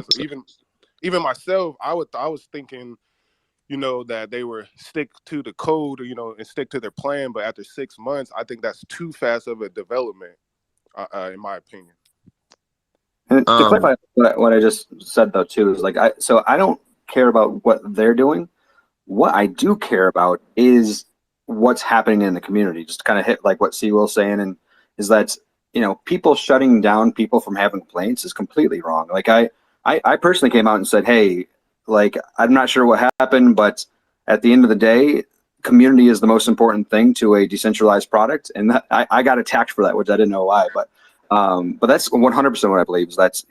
So even myself, I was thinking, that they were stick to the code, and stick to their plan. But after 6 months, I think that's too fast of a development, in my opinion. And to clarify what I just said, though, too, is like, I don't care about what they're doing. What I do care about is what's happening in the community. Just to kind of hit like what C-Will's saying, and is that, people shutting down people from having complaints is completely wrong. Like I personally came out and said, hey, like, I'm not sure what happened, but at the end of the day, community is the most important thing to a decentralized product. And that, I got attacked for that, which I didn't know why, but that's 100% what I believe is that's,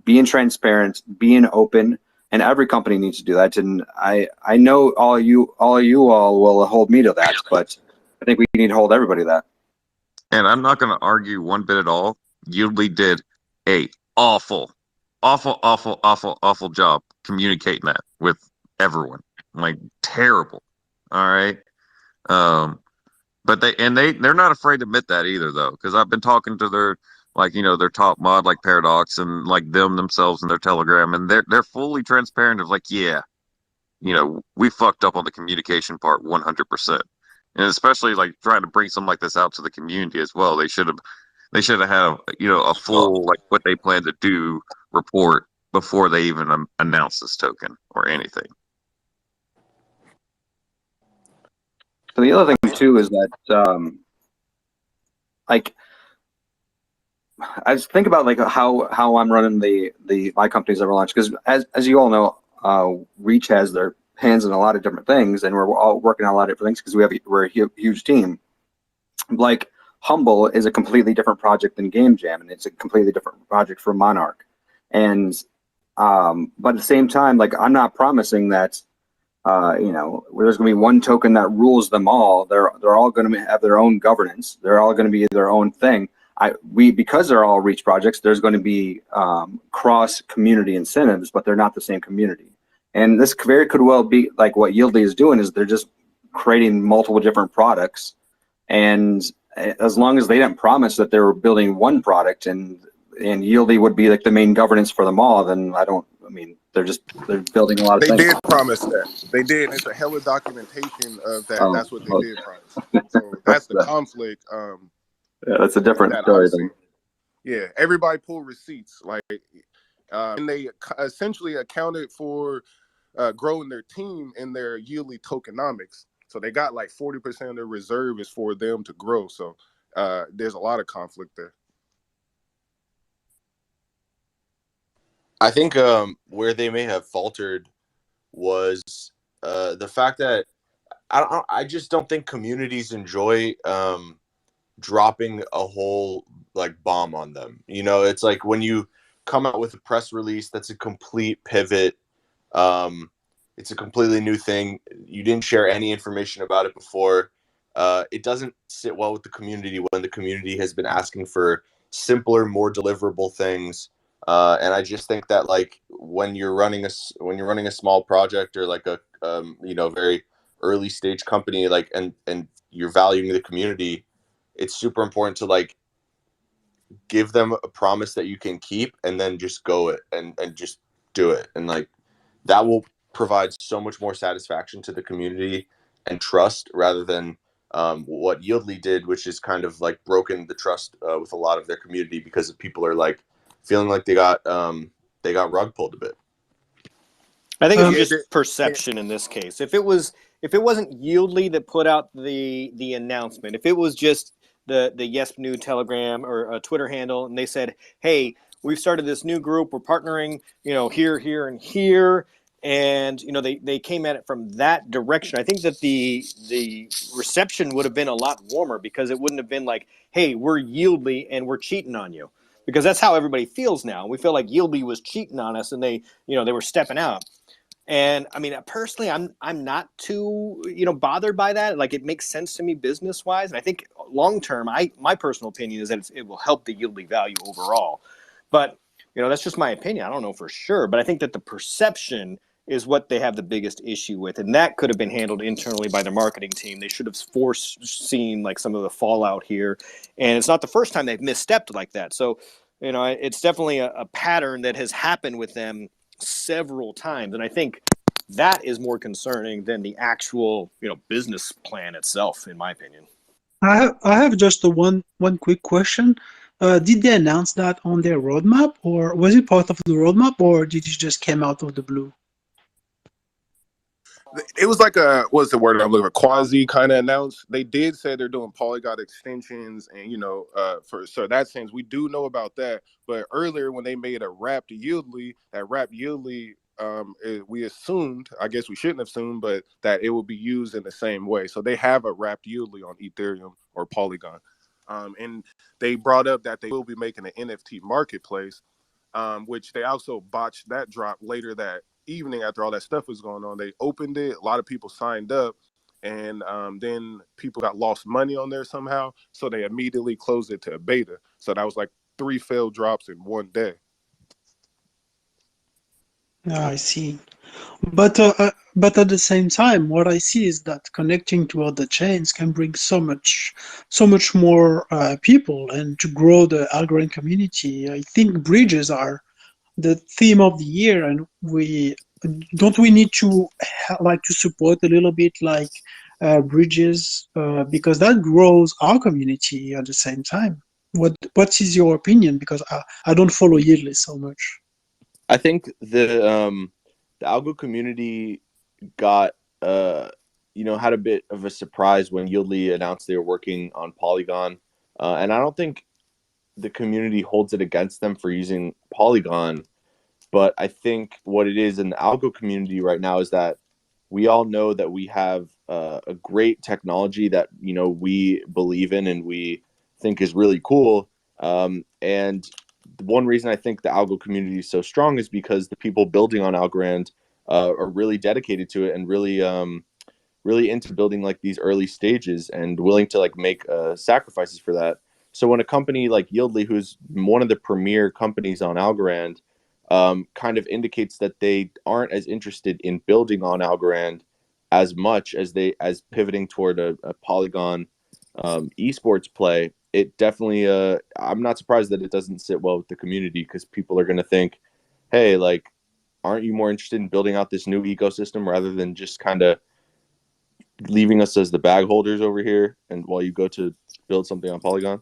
being transparent, being open, and every company needs to do that. And I know all of you all will hold me to that, but I think we need to hold everybody to that. And I'm not going to argue one bit at all. YLDY did a awful job communicating that with everyone. Like, terrible. All right. But they're not afraid to admit that either, though, because I've been talking to their, like, their top mod, like Paradox, and like themselves in their Telegram, and they're fully transparent of like, yeah, we fucked up on the communication part 100%. And especially like trying to bring something like this out to the community as well. They should have had a full, like, what they plan to do report before they even announce this token or anything. So the other thing too is that like, I just think about like how I'm running my company's ever launched, because as you all know, Reach has their hands in a lot of different things, and we're all working on a lot of different things because we're a huge team. Like, Humble is a completely different project than Game Jam, and it's a completely different project for Monarch. And but at the same time, like, I'm not promising that there's going to be one token that rules them all. They're all going to have their own governance. They're all going to be their own thing. Because they're all Reach projects, there's going to be cross community incentives, but they're not the same community. And this very could well be like what YLDY is doing, is they're just creating multiple different products. And as long as they didn't promise that they were building one product and YLDY would be like the main governance for them all, then they're building a lot of things. They did promise that. They did. It's a hell of documentation of that. That's what they did promise. So that's the conflict. Yeah, that's a different story. Yeah, everybody pulled receipts. Like, and they essentially accounted for growing their team in their YLDY tokenomics. So they got like 40% of their reserve is for them to grow. So there's a lot of conflict there. I think where they may have faltered was the fact that I just don't think communities enjoy dropping a whole like bomb on them. It's like when you come out with a press release that's a complete pivot, it's a completely new thing, you didn't share any information about it before, it doesn't sit well with the community when the community has been asking for simpler, more deliverable things. And I just think that, like, when you're running a small project or like a very early stage company, like, and you're valuing the community, it's super important to like give them a promise that you can keep, and then just go it and just do it. And like, that will provide so much more satisfaction to the community and trust, rather than what YLDY did, which is kind of like broken the trust with a lot of their community, because people are like feeling like they got rug pulled a bit. I think it's just perception in this case. If it wasn't YLDY that put out the announcement, if it was just the Yes New Telegram or a Twitter handle, and they said, "Hey, we've started this new group. We're partnering, here, and here," and they came at it from that direction, I think that the reception would have been a lot warmer, because it wouldn't have been like, "Hey, we're YLDY and we're cheating on you," because that's how everybody feels now. We feel like YLDY was cheating on us, and they were stepping out. And I mean, personally, I'm not too bothered by that. Like, it makes sense to me business wise, and I think long term, my personal opinion is that it will help the YLDY value overall. But that's just my opinion. I don't know for sure, but I think that the perception is what they have the biggest issue with, and that could have been handled internally by their marketing team. They should have foreseen like some of the fallout here, and it's not the first time they've misstepped like that. So it's definitely a pattern that has happened with them several times, and I think that is more concerning than the actual business plan itself, in my opinion. I have just one quick question. Did they announce that on their roadmap, or was it part of the roadmap, or did it just came out of the blue? It was like what's the word I'm looking for? Quasi kind of announced. They did say they're doing polygon extensions, and so that sense we do know about that. But earlier when they made a wrapped YLDY, that wrapped YLDY, we assumed, I guess we shouldn't have assumed, but that it will be used in the same way. So they have a wrapped YLDY on Ethereum or Polygon, and they brought up that they will be making an NFT marketplace, which they also botched that drop later that evening after all that stuff was going on. They opened it, a lot of people signed up, and then people got lost money on there somehow, so they immediately closed it to a beta. So that was like 3 failed drops in one day. I see. But at the same time, what I see is that connecting to other chains can bring so much more people, and to grow the Algorand community. I think bridges are the theme of the year, and we need to to support a little bit bridges, because that grows our community at the same time. What is your opinion? Because I don't follow YLDY so much. I think the algo community got had a bit of a surprise when YLDY announced they were working on Polygon, and I don't think the community holds it against them for using Polygon, but I think what it is in the algo community right now is that we all know that we have a great technology that we believe in and we think is really cool, and one reason I think the algo community is so strong is because the people building on Algorand are really dedicated to it and really really into building like these early stages and willing to like make sacrifices for that. So when a company like YLDY, who's one of the premier companies on Algorand, kind of indicates that they aren't as interested in building on Algorand as much as pivoting toward a Polygon esports play, it definitely I'm not surprised that it doesn't sit well with the community, because people are going to think, hey, like, aren't you more interested in building out this new ecosystem rather than just kind of leaving us as the bag holders over here and while you go to build something on Polygon?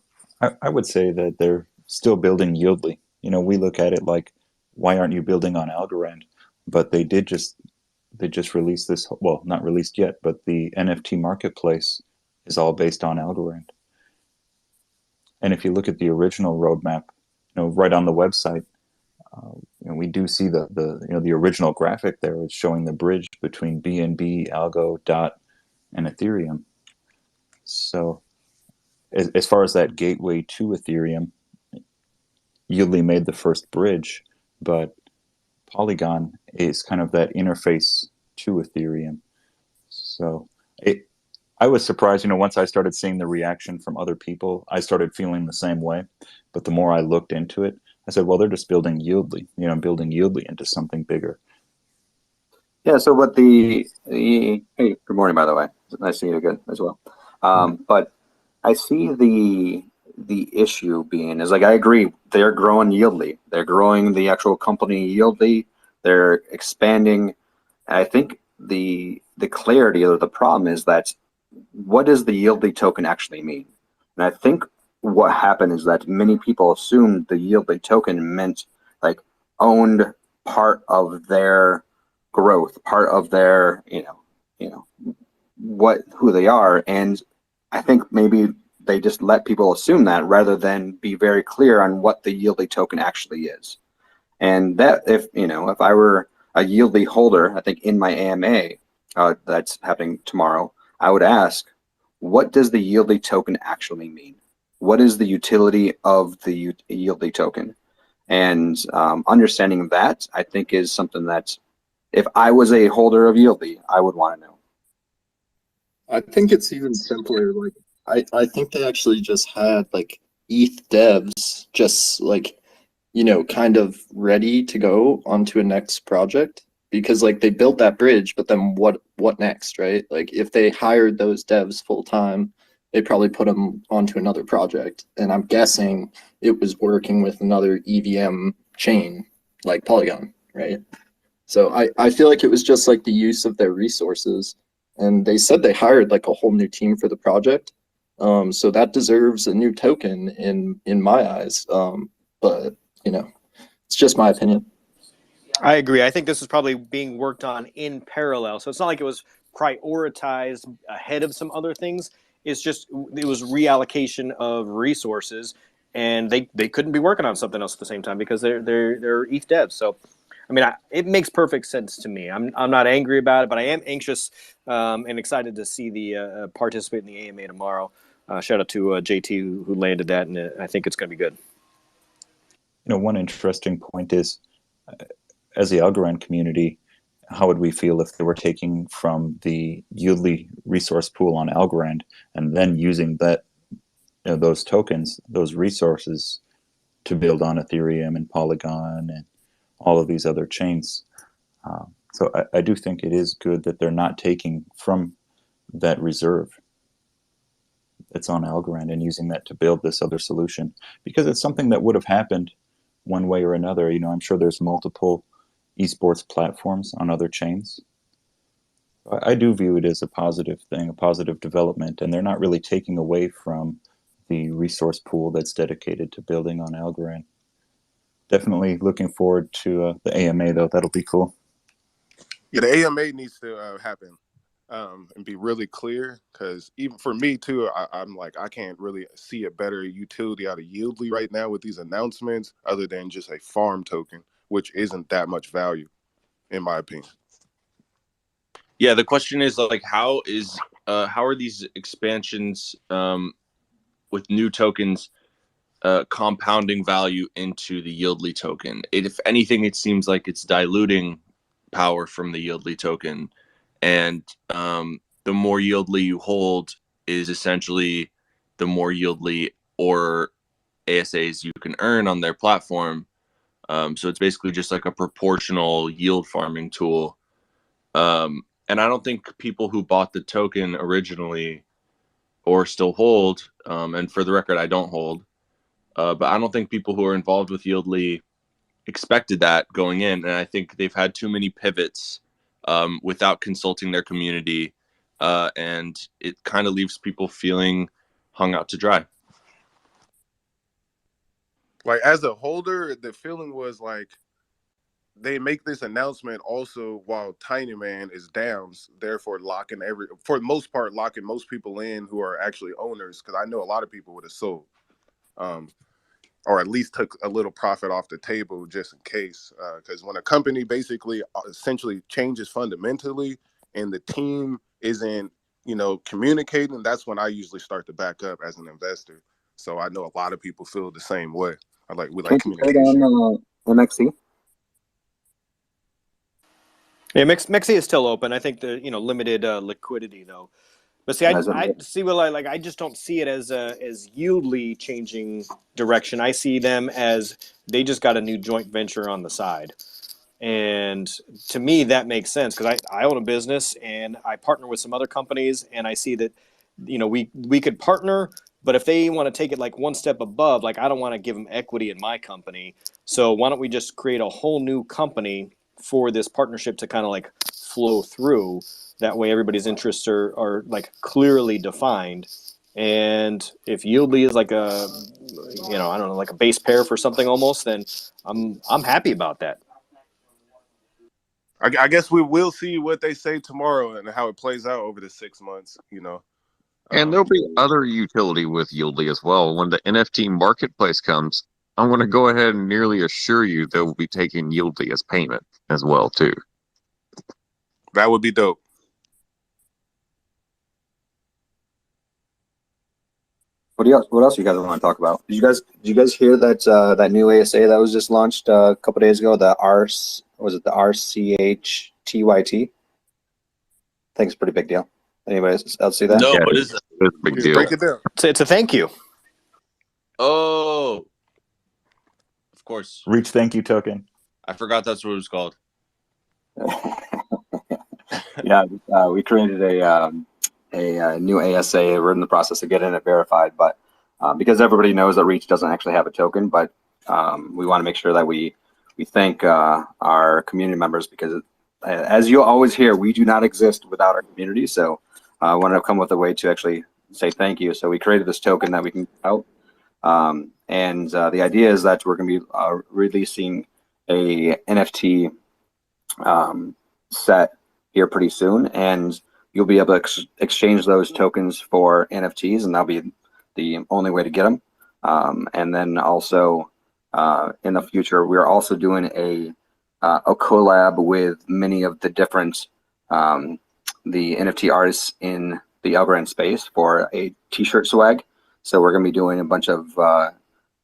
I would say that they're still building YLDY. We look at it like, why aren't you building on Algorand? But they just released this, well, not released yet, but the NFT marketplace is all based on Algorand. And if you look at the original roadmap, right on the website, we do see the original graphic there is showing the bridge between BNB, Algo, DOT, and Ethereum. So as far as that gateway to Ethereum, YLDY made the first bridge, but Polygon is kind of that interface to Ethereum. So I was surprised, once I started seeing the reaction from other people, I started feeling the same way. But the more I looked into it, I said, well, they're just building YLDY, building YLDY into something bigger. Yeah, so what hey, good morning, by the way. Nice to see you again as well. But I see the issue being is, like, I agree, they're growing YLDY. They're growing the actual company YLDY. They're expanding. And I think the clarity or the problem is that, what does the YLDY token actually mean? And I think what happened is that many people assumed the YLDY token meant like owned part of their growth, part of their, who they are. And I think maybe they just let people assume that rather than be very clear on what the YLDY token actually is. And that if I were a YLDY holder, I think in my AMA that's happening tomorrow, I would ask, what does the YLDY token actually mean? What is the utility of the YLDY token? And understanding that, I think, is something that if I was a holder of YLDY, I would want to know. I think it's even simpler. Like, I think they actually just had like ETH devs just like, kind of ready to go onto a next project, because like they built that bridge, but then what next, right? Like, if they hired those devs full time, they probably put them onto another project. And I'm guessing it was working with another EVM chain like Polygon, right? So I feel like it was just like the use of their resources. And they said they hired like a whole new team for the project. So that deserves a new token in my eyes. But, you know, it's just my opinion. I agree. I think this is probably being worked on in parallel. So it's not like it was prioritized ahead of some other things. It's just it was reallocation of resources, and they couldn't be working on something else at the same time because they're ETH devs. So, I mean, it makes perfect sense to me. I'm not angry about it, but I am anxious and excited to see the participate in the AMA tomorrow. Shout out to JT who landed that, and I think it's going to be good. You know, one interesting point is, as the Algorand community, how would we feel if they were taking from the YLDY resource pool on Algorand and then using that, you know, those tokens, those resources, to build on Ethereum and Polygon and all of these other chains? So I do think it is good that they're not taking from that reserve that's on Algorand and using that to build this other solution, because it's something that would have happened one way or another. You know, I'm sure there's multiple esports platforms on other chains. I do view it as a positive thing, a positive development, and they're not really taking away from the resource pool that's dedicated to building on Algorand. Definitely looking forward to the AMA, though. That'll be cool. Yeah, the AMA needs to happen and be really clear, because even for me too, I'm like, I can't really see a better utility out of YLDY right now with these announcements other than just a farm token, which isn't that much value, in my opinion. Yeah, the question is like, how are these expansions with new tokens compounding value into the YLDY token? If anything, it seems like it's diluting power from the YLDY token, and the more YLDY you hold is essentially the more YLDY or ASAs you can earn on their platform. So it's basically just like a proportional yield farming tool. And I don't think people who bought the token originally or still hold, and for the record, I don't hold, but I don't think people who are involved with YLDY expected that going in. And I think they've had too many pivots without consulting their community. And it kind of leaves people feeling hung out to dry. Like, as a holder, the feeling was like they make this announcement also while Tiny Man is down, therefore for the most part, locking most people in who are actually owners, because I know a lot of people would have sold, or at least took a little profit off the table just in case. Because when a company basically essentially changes fundamentally and the team isn't, you know, communicating, that's when I usually start to back up as an investor. So I know a lot of people feel the same way. We like communication. On MXC? Yeah, Mexi is still open. I think the limited liquidity though. But see, I see I just don't see it as YLDY changing direction. I see them as they just got a new joint venture on the side, and to me that makes sense because I own a business and I partner with some other companies, and I see that we could partner, but if they want to take it like one step above, like I don't want to give them equity in my company, so why don't we just create a whole new company for this partnership to kind of like flow through. That way everybody's interests are like clearly defined. And if YLDY is like a, I don't know, like a base pair for something almost, then I'm happy about that. I guess we will see what they say tomorrow and how it plays out over the 6 months, And there'll be other utility with YLDY as well. When the NFT marketplace comes, I'm going to go ahead and nearly assure you they'll be taking YLDY as payment as well too. That would be dope. What else you guys want to talk about? Did you guys hear that that new ASA that was just launched a couple days ago? The RCHTYT? I think it's a pretty big deal. Anybody else see that? No, Yeah, what is that? It's a big deal. Break it down. It's a thank you. Oh, of course. Reach thank you token. I forgot that's what it was called. Yeah, we created a new ASA. We're in the process of getting it verified, but because everybody knows that Reach doesn't actually have a token, but we want to make sure that we thank our community members, because as you always hear, we do not exist without our community. So I wanted to come with a way to actually say thank you. So we created this token that we can out. And the idea is that we're going to be releasing a NFT set here pretty soon, and you'll be able to exchange those tokens for NFTs, and that'll be the only way to get them. And then also in the future, we're also doing a collab with many of the different the NFT artists in the Algorand space for a t-shirt swag. So we're going to be doing a bunch of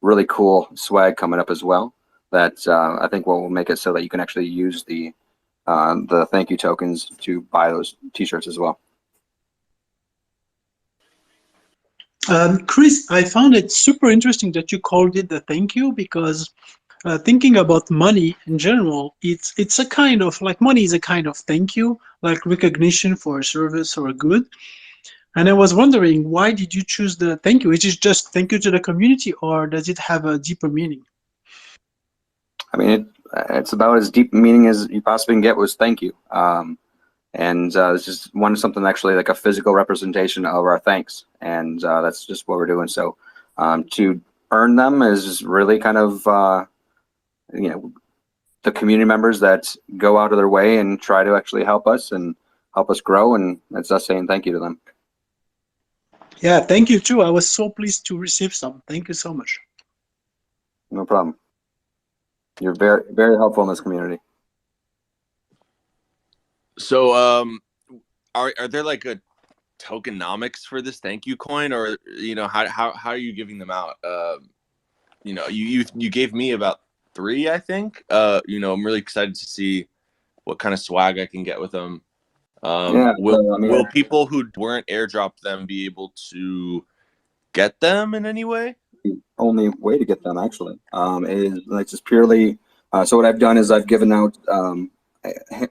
really cool swag coming up as well, that I think will make it so that you can actually use the thank you tokens to buy those t-shirts as well. Chris, I found it super interesting that you called it the thank you, because thinking about money in general, it's a kind of like, money is a kind of thank you, like recognition for a service or a good. And I was wondering, why did you choose the thank you? Is it just thank you to the community, or does it have a deeper meaning? I mean, it's about as deep meaning as you possibly can get was thank you. And it's just wanted something actually like a physical representation of our thanks. And that's just what we're doing. So to earn them is just really kind of, you know, the community members that go out of their way and try to actually help us and help us grow. And that's us saying thank you to them. Yeah, thank you too. I was so pleased to receive some. Thank you so much. No problem. You're very, very helpful in this community. So, are there like a tokenomics for this thank you coin, or you know how are you giving them out? You know, you gave me about 3, I think. You know, I'm really excited to see what kind of swag I can get with them. Yeah, will people who weren't airdropped them be able to get them in any way? The only way to get them actually is like just purely. So what I've done is I've given out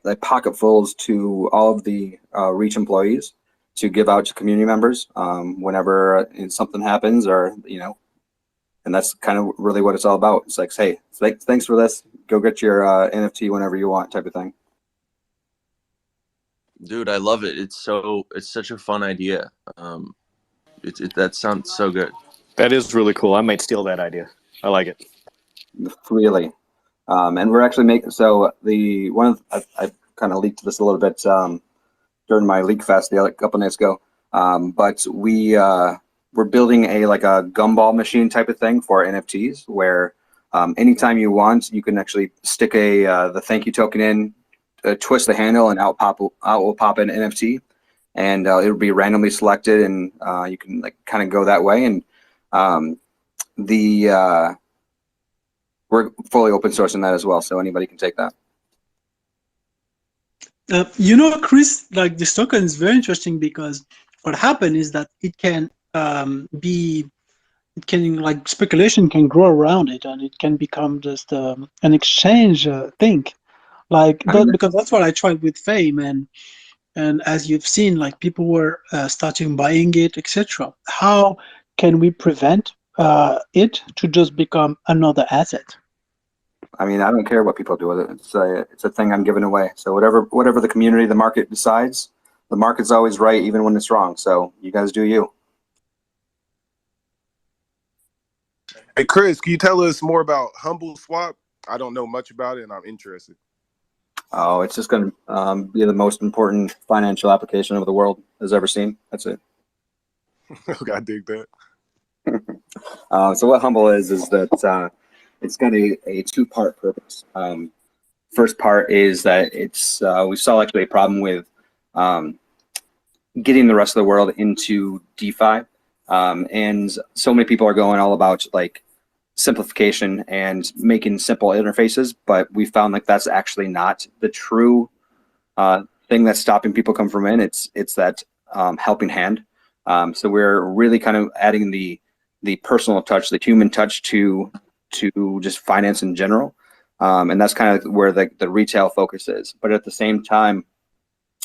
like pocketfuls to all of the Reach employees to give out to community members whenever something happens, or you know, and that's kind of really what it's all about. It's like, hey, thanks for this. Go get your NFT whenever you want, type of thing. Dude, I love it. It's such a fun idea. That sounds so good. That is really cool. I might steal that idea. I like it. Really. And we're actually making, so the one of, I kind of leaked this a little bit during my Leak Fest a couple nights ago, but we're building like a gumball machine type of thing for NFTs, where anytime you want, you can actually stick the thank you token in, twist the handle, and out will pop an NFT, and it'll be randomly selected, and you can like kind of go that way. And we're fully open sourcing that as well, so anybody can take that. You know, Chris, like this token is very interesting, because what happened is that it can like speculation can grow around it, and it can become just an exchange thing. Like because that's what I tried with Fame, and as you've seen, like people were starting buying it, etc. How can we prevent it to just become another asset? I mean, I don't care what people do with it. It's a thing I'm giving away. So whatever the community, the market decides, the market's always right, even when it's wrong. So you guys do you. Hey, Chris, can you tell us more about Humble Swap? I don't know much about it, and I'm interested. Oh, it's just going to be the most important financial application of the world has ever seen. That's it. Okay, I dig that. So what Humble is that it's got a two-part purpose. First part is that it's we saw actually a problem with getting the rest of the world into DeFi, and so many people are going all about like simplification and making simple interfaces, but we found like that's actually not the true thing that's stopping people come from in. It's that helping hand. So we're really kind of adding the personal touch, the human touch to just finance in general, and that's kind of where the retail focus is. But at the same time,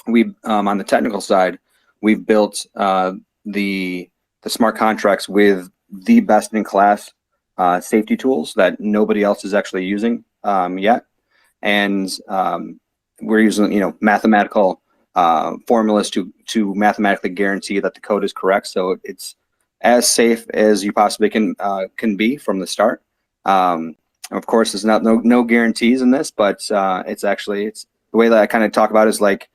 we on the technical side, we've built the smart contracts with the best in class safety tools that nobody else is actually using yet. And we're using, mathematical formulas to mathematically guarantee that the code is correct. So it's as safe as you possibly can be from the start. Of course, there's no guarantees in this, but it's the way that I kind of talk about it is like,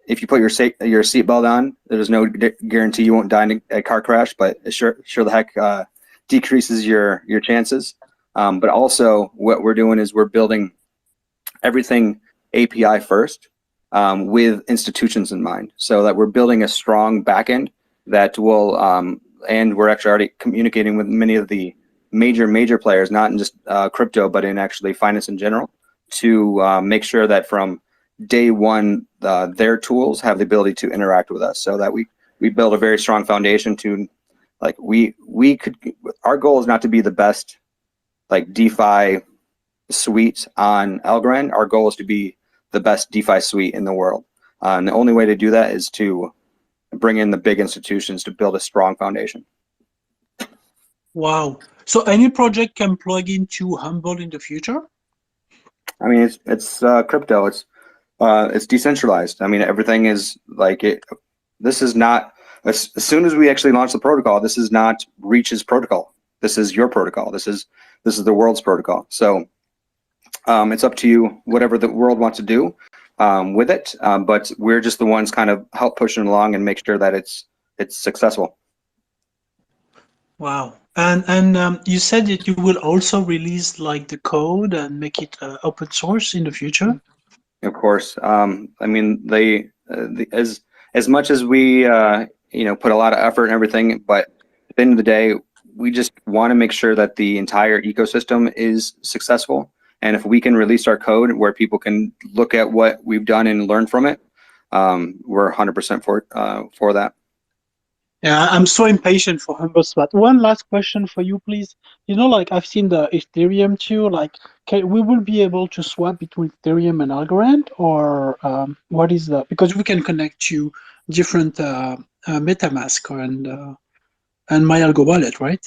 if you put your seatbelt on, there's no guarantee you won't die in a car crash, but it sure the heck decreases your chances. But also what we're doing is we're building everything API first with institutions in mind, so that we're building a strong backend that will, and we're actually already communicating with many of the major players, not in just crypto, but in actually finance in general, to make sure that from day one, their tools have the ability to interact with us, so that we build a very strong foundation to, like, our goal is not to be the best like DeFi suite on Algorand. Our goal is to be the best DeFi suite in the world. And the only way to do that is to bring in the big institutions to build a strong foundation. Wow. So any project can plug into Humble in the future? I mean, it's crypto. It's decentralized. I mean, everything is like it. This is not, as soon as we actually launch the protocol, this is not Reach's protocol. This is your protocol. This is the world's protocol. So it's up to you, whatever the world wants to do with it. But we're just the ones kind of help pushing along and make sure that it's successful. Wow. And you said that you will also release like the code and make it open source in the future. Of course. I mean, as much as we put a lot of effort and everything, but at the end of the day, we just want to make sure that the entire ecosystem is successful. And if we can release our code where people can look at what we've done and learn from it, we're 100% for that. Yeah, I'm so impatient for Humble Swap. One last question for you, please. Like I've seen the Ethereum too. Like, we will be able to swap between Ethereum and Algorand, or what is that? Because we can connect to different MetaMask and MyAlgo wallet, right?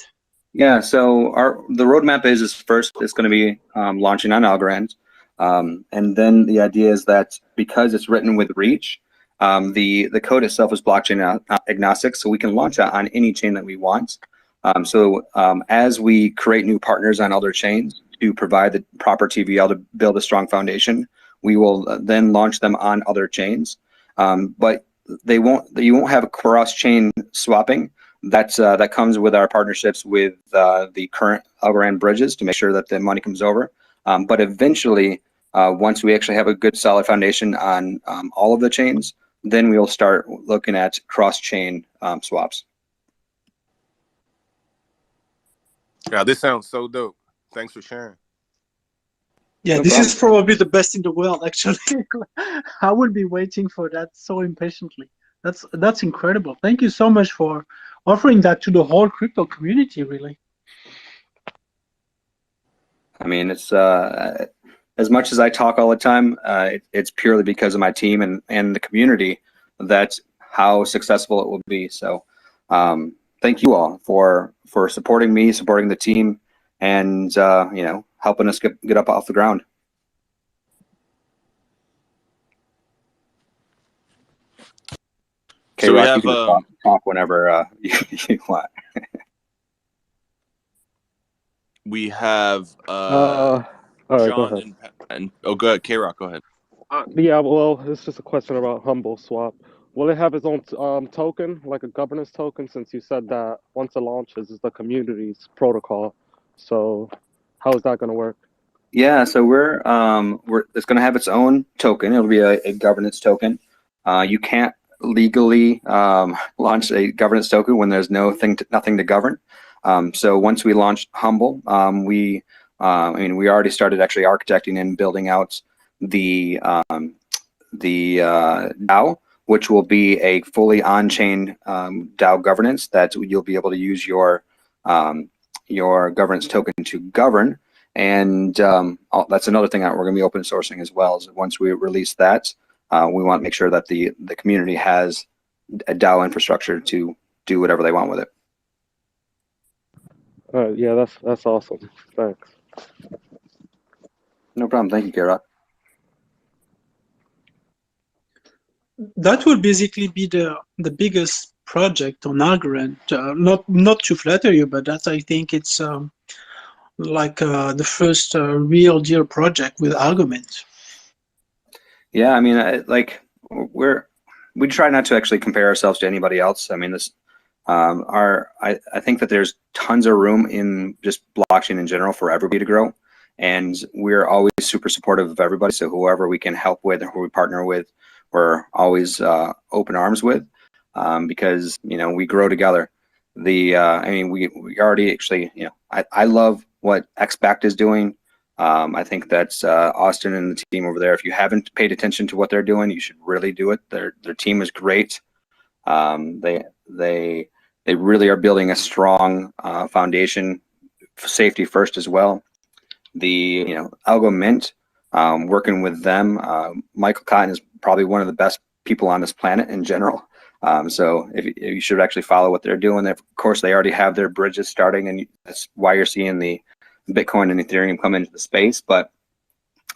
Yeah. So the roadmap is first it's going to be launching on Algorand, and then the idea is that because it's written with Reach. The code itself is blockchain agnostic, so we can launch that on any chain that we want. As we create new partners on other chains to provide the proper TVL to build a strong foundation, we will then launch them on other chains. But you won't have a cross-chain swapping. That comes with our partnerships with the current Algorand bridges to make sure that the money comes over. But eventually, once we actually have a good solid foundation on all of the chains, then we'll start looking at cross-chain swaps. Yeah, this sounds so dope. Thanks for sharing. Yeah, No this problem. is probably the best in the world, actually. I will be waiting for that so impatiently. That's incredible. Thank you so much for offering that to the whole crypto community, really. I mean, it's as much as I talk all the time, it's purely because of my team and the community that's how successful it will be. So thank you all for supporting me, supporting the team, and helping us get up off the ground. Okay, So we Rock, have you can talk whenever you want. we have all right, go John ahead. and oh, go ahead, K-Rock, go ahead. Yeah, well, it's just a question about Humble Swap. Will it have its own token, like a governance token, since you said that once it launches, it's the community's protocol? So how is that going to work? Yeah, so it's going to have its own token. It'll be a governance token. You can't legally launch a governance token when there's nothing to govern. So once we launched Humble, we already started actually architecting and building out the DAO, which will be a fully on-chain DAO governance that you'll be able to use your governance token to govern. And that's another thing that we're going to be open sourcing as well. Is once we release that, we want to make sure that the community has a DAO infrastructure to do whatever they want with it. Yeah, that's awesome. Thanks. No problem. Thank you, Kira. That will basically be the biggest project on Algorand. Not to flatter you, but that I think it's like the first real deal project with Algorand. Yeah, I mean, we try not to actually compare ourselves to anybody else. I mean, this I think that there's tons of room in just blockchain in general for everybody to grow, and we're always super supportive of everybody. So whoever we can help with or who we partner with, we're always open arms with, because we grow together. I mean, we already actually, I love what XBacked is doing. I think that's Austin and the team over there. If you haven't paid attention to what they're doing, you should really do it. Their team is great. They really are building a strong foundation, safety first as well. The Algo Mint, working with them, Michael Cotton is probably one of the best people on this planet in general. So if you should actually follow what they're doing. Of course, they already have their bridges starting, and that's why you're seeing the Bitcoin and Ethereum come into the space. But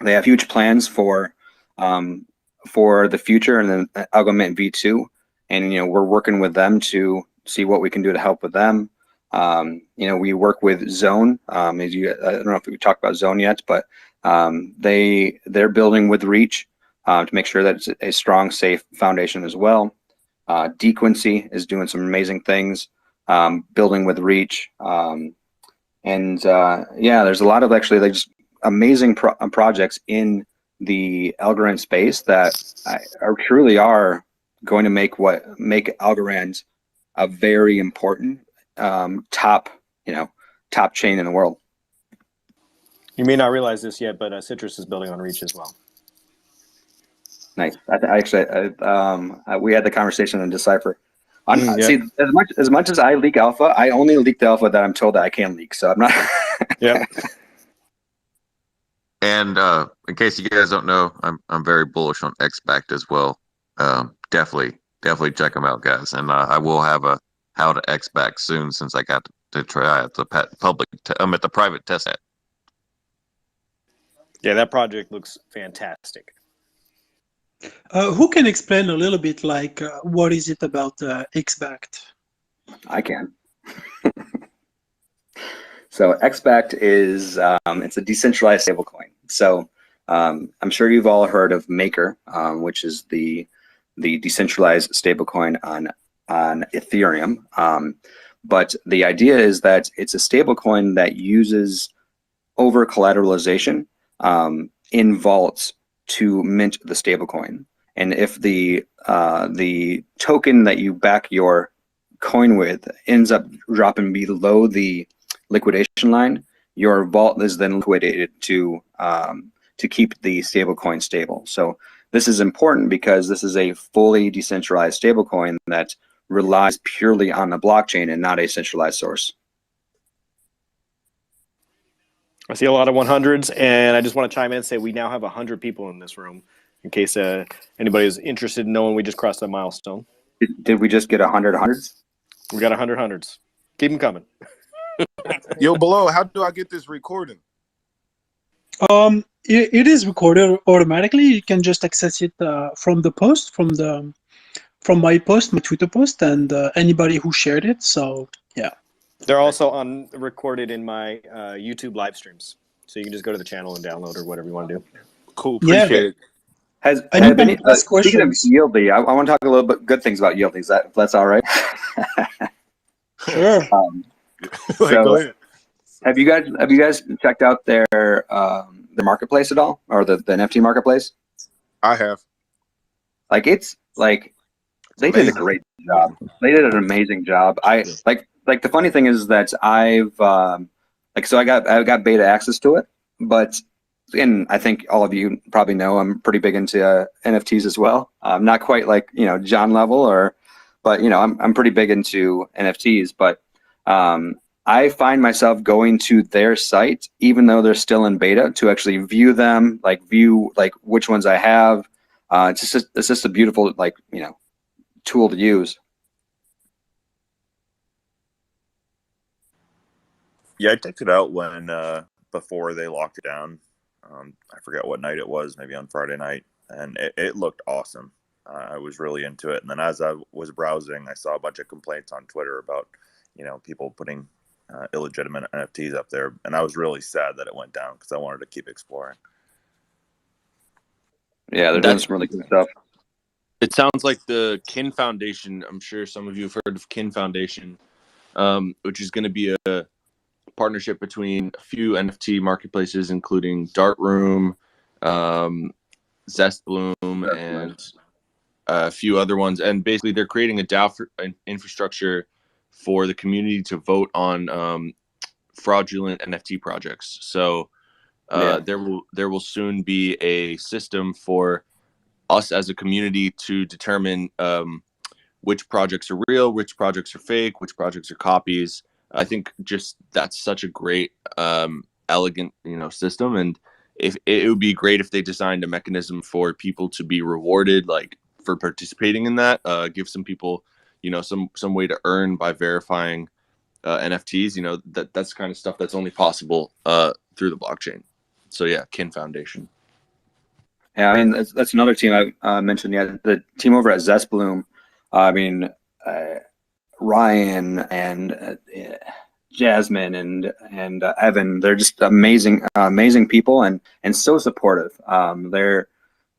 they have huge plans for the future, and then Algo Mint V2. And we're working with them to see what we can do to help with them. We work with Zone. I don't know if we talked about Zone yet, but they're building with Reach to make sure that it's a strong, safe foundation as well. Dequency is doing some amazing things, building with Reach. Yeah, there's a lot of actually just amazing projects in the Algorand space that truly are going to make Algorand a very important top chain in the world. You may not realize this yet, but Citrus is building on Reach as well. Nice. I actually, we had the conversation on Decipher. See, as much as I leak alpha, I only leak the alpha that I'm told that I can leak. So I'm not. Yeah. And in case you guys don't know, I'm very bullish on XBacked as well. Definitely check them out, guys. And I will have a how to XBack soon, since I got to try at the public. I'm at the private test net. Yeah, that project looks fantastic. Who can explain a little bit, like, what is it about XBacked? I can. So XBacked is it's a decentralized stablecoin. So I'm sure you've all heard of Maker, which is the decentralized stablecoin on Ethereum. But the idea is that it's a stablecoin that uses over collateralization in vaults to mint the stablecoin. And if the token that you back your coin with ends up dropping below the liquidation line, your vault is then liquidated to keep the stablecoin stable. So this is important because this is a fully decentralized stablecoin that relies purely on the blockchain and not a centralized source. I see a lot of 100s, and I just want to chime in and say we now have 100 people in this room, in case anybody is interested in knowing we just crossed that milestone. Did we just get 100 hundreds? We got 100 hundreds. Keep them coming. Yo, below, how do I get this recording? It is recorded automatically. You can just access it from the post, from my post, my Twitter post, and anybody who shared it. So yeah. They're also recorded in my YouTube live streams, so you can just go to the channel and download or whatever you want to do. Cool, appreciate it. Speaking of YLDY, I want to talk a little bit good things about YLDY. If that's all right. Sure. Go ahead. Have you guys checked out their marketplace at all, or the NFT marketplace? I have. They did a great job. They did an amazing job. Like the funny thing is that I got beta access to it, but and I think all of you probably know I'm pretty big into NFTs as well. I'm not quite like John level, but I'm pretty big into NFTs. But I find myself going to their site, even though they're still in beta, to actually view them, view which ones I have. It's just a beautiful tool to use. Yeah, I checked it out when before they locked it down. I forget what night it was, maybe on Friday night, and it looked awesome. I was really into it. And then as I was browsing, I saw a bunch of complaints on Twitter about, people putting illegitimate NFTs up there, and I was really sad that it went down because I wanted to keep exploring. Yeah, they're doing some really good stuff. It sounds like the Kin Foundation. I'm sure some of you have heard of Kin Foundation, which is going to be a partnership between a few NFT marketplaces, including Dartroom, Zestbloom, and a few other ones. And basically, they're creating a DAO infrastructure for the community to vote on fraudulent NFT projects. So there will soon be a system for us as a community to determine which projects are real, which projects are fake, which projects are copies. I think just that's such a great, elegant, system. And if it would be great if they designed a mechanism for people to be rewarded, like for participating in that, give some people, some way to earn by verifying NFTs. That's kind of stuff that's only possible through the blockchain. So yeah, Kin Foundation. Yeah, I mean that's another team I mentioned. Yeah, the team over at Zestbloom. I mean, Ryan and Jasmine and Evan. They're just amazing people and so supportive. They're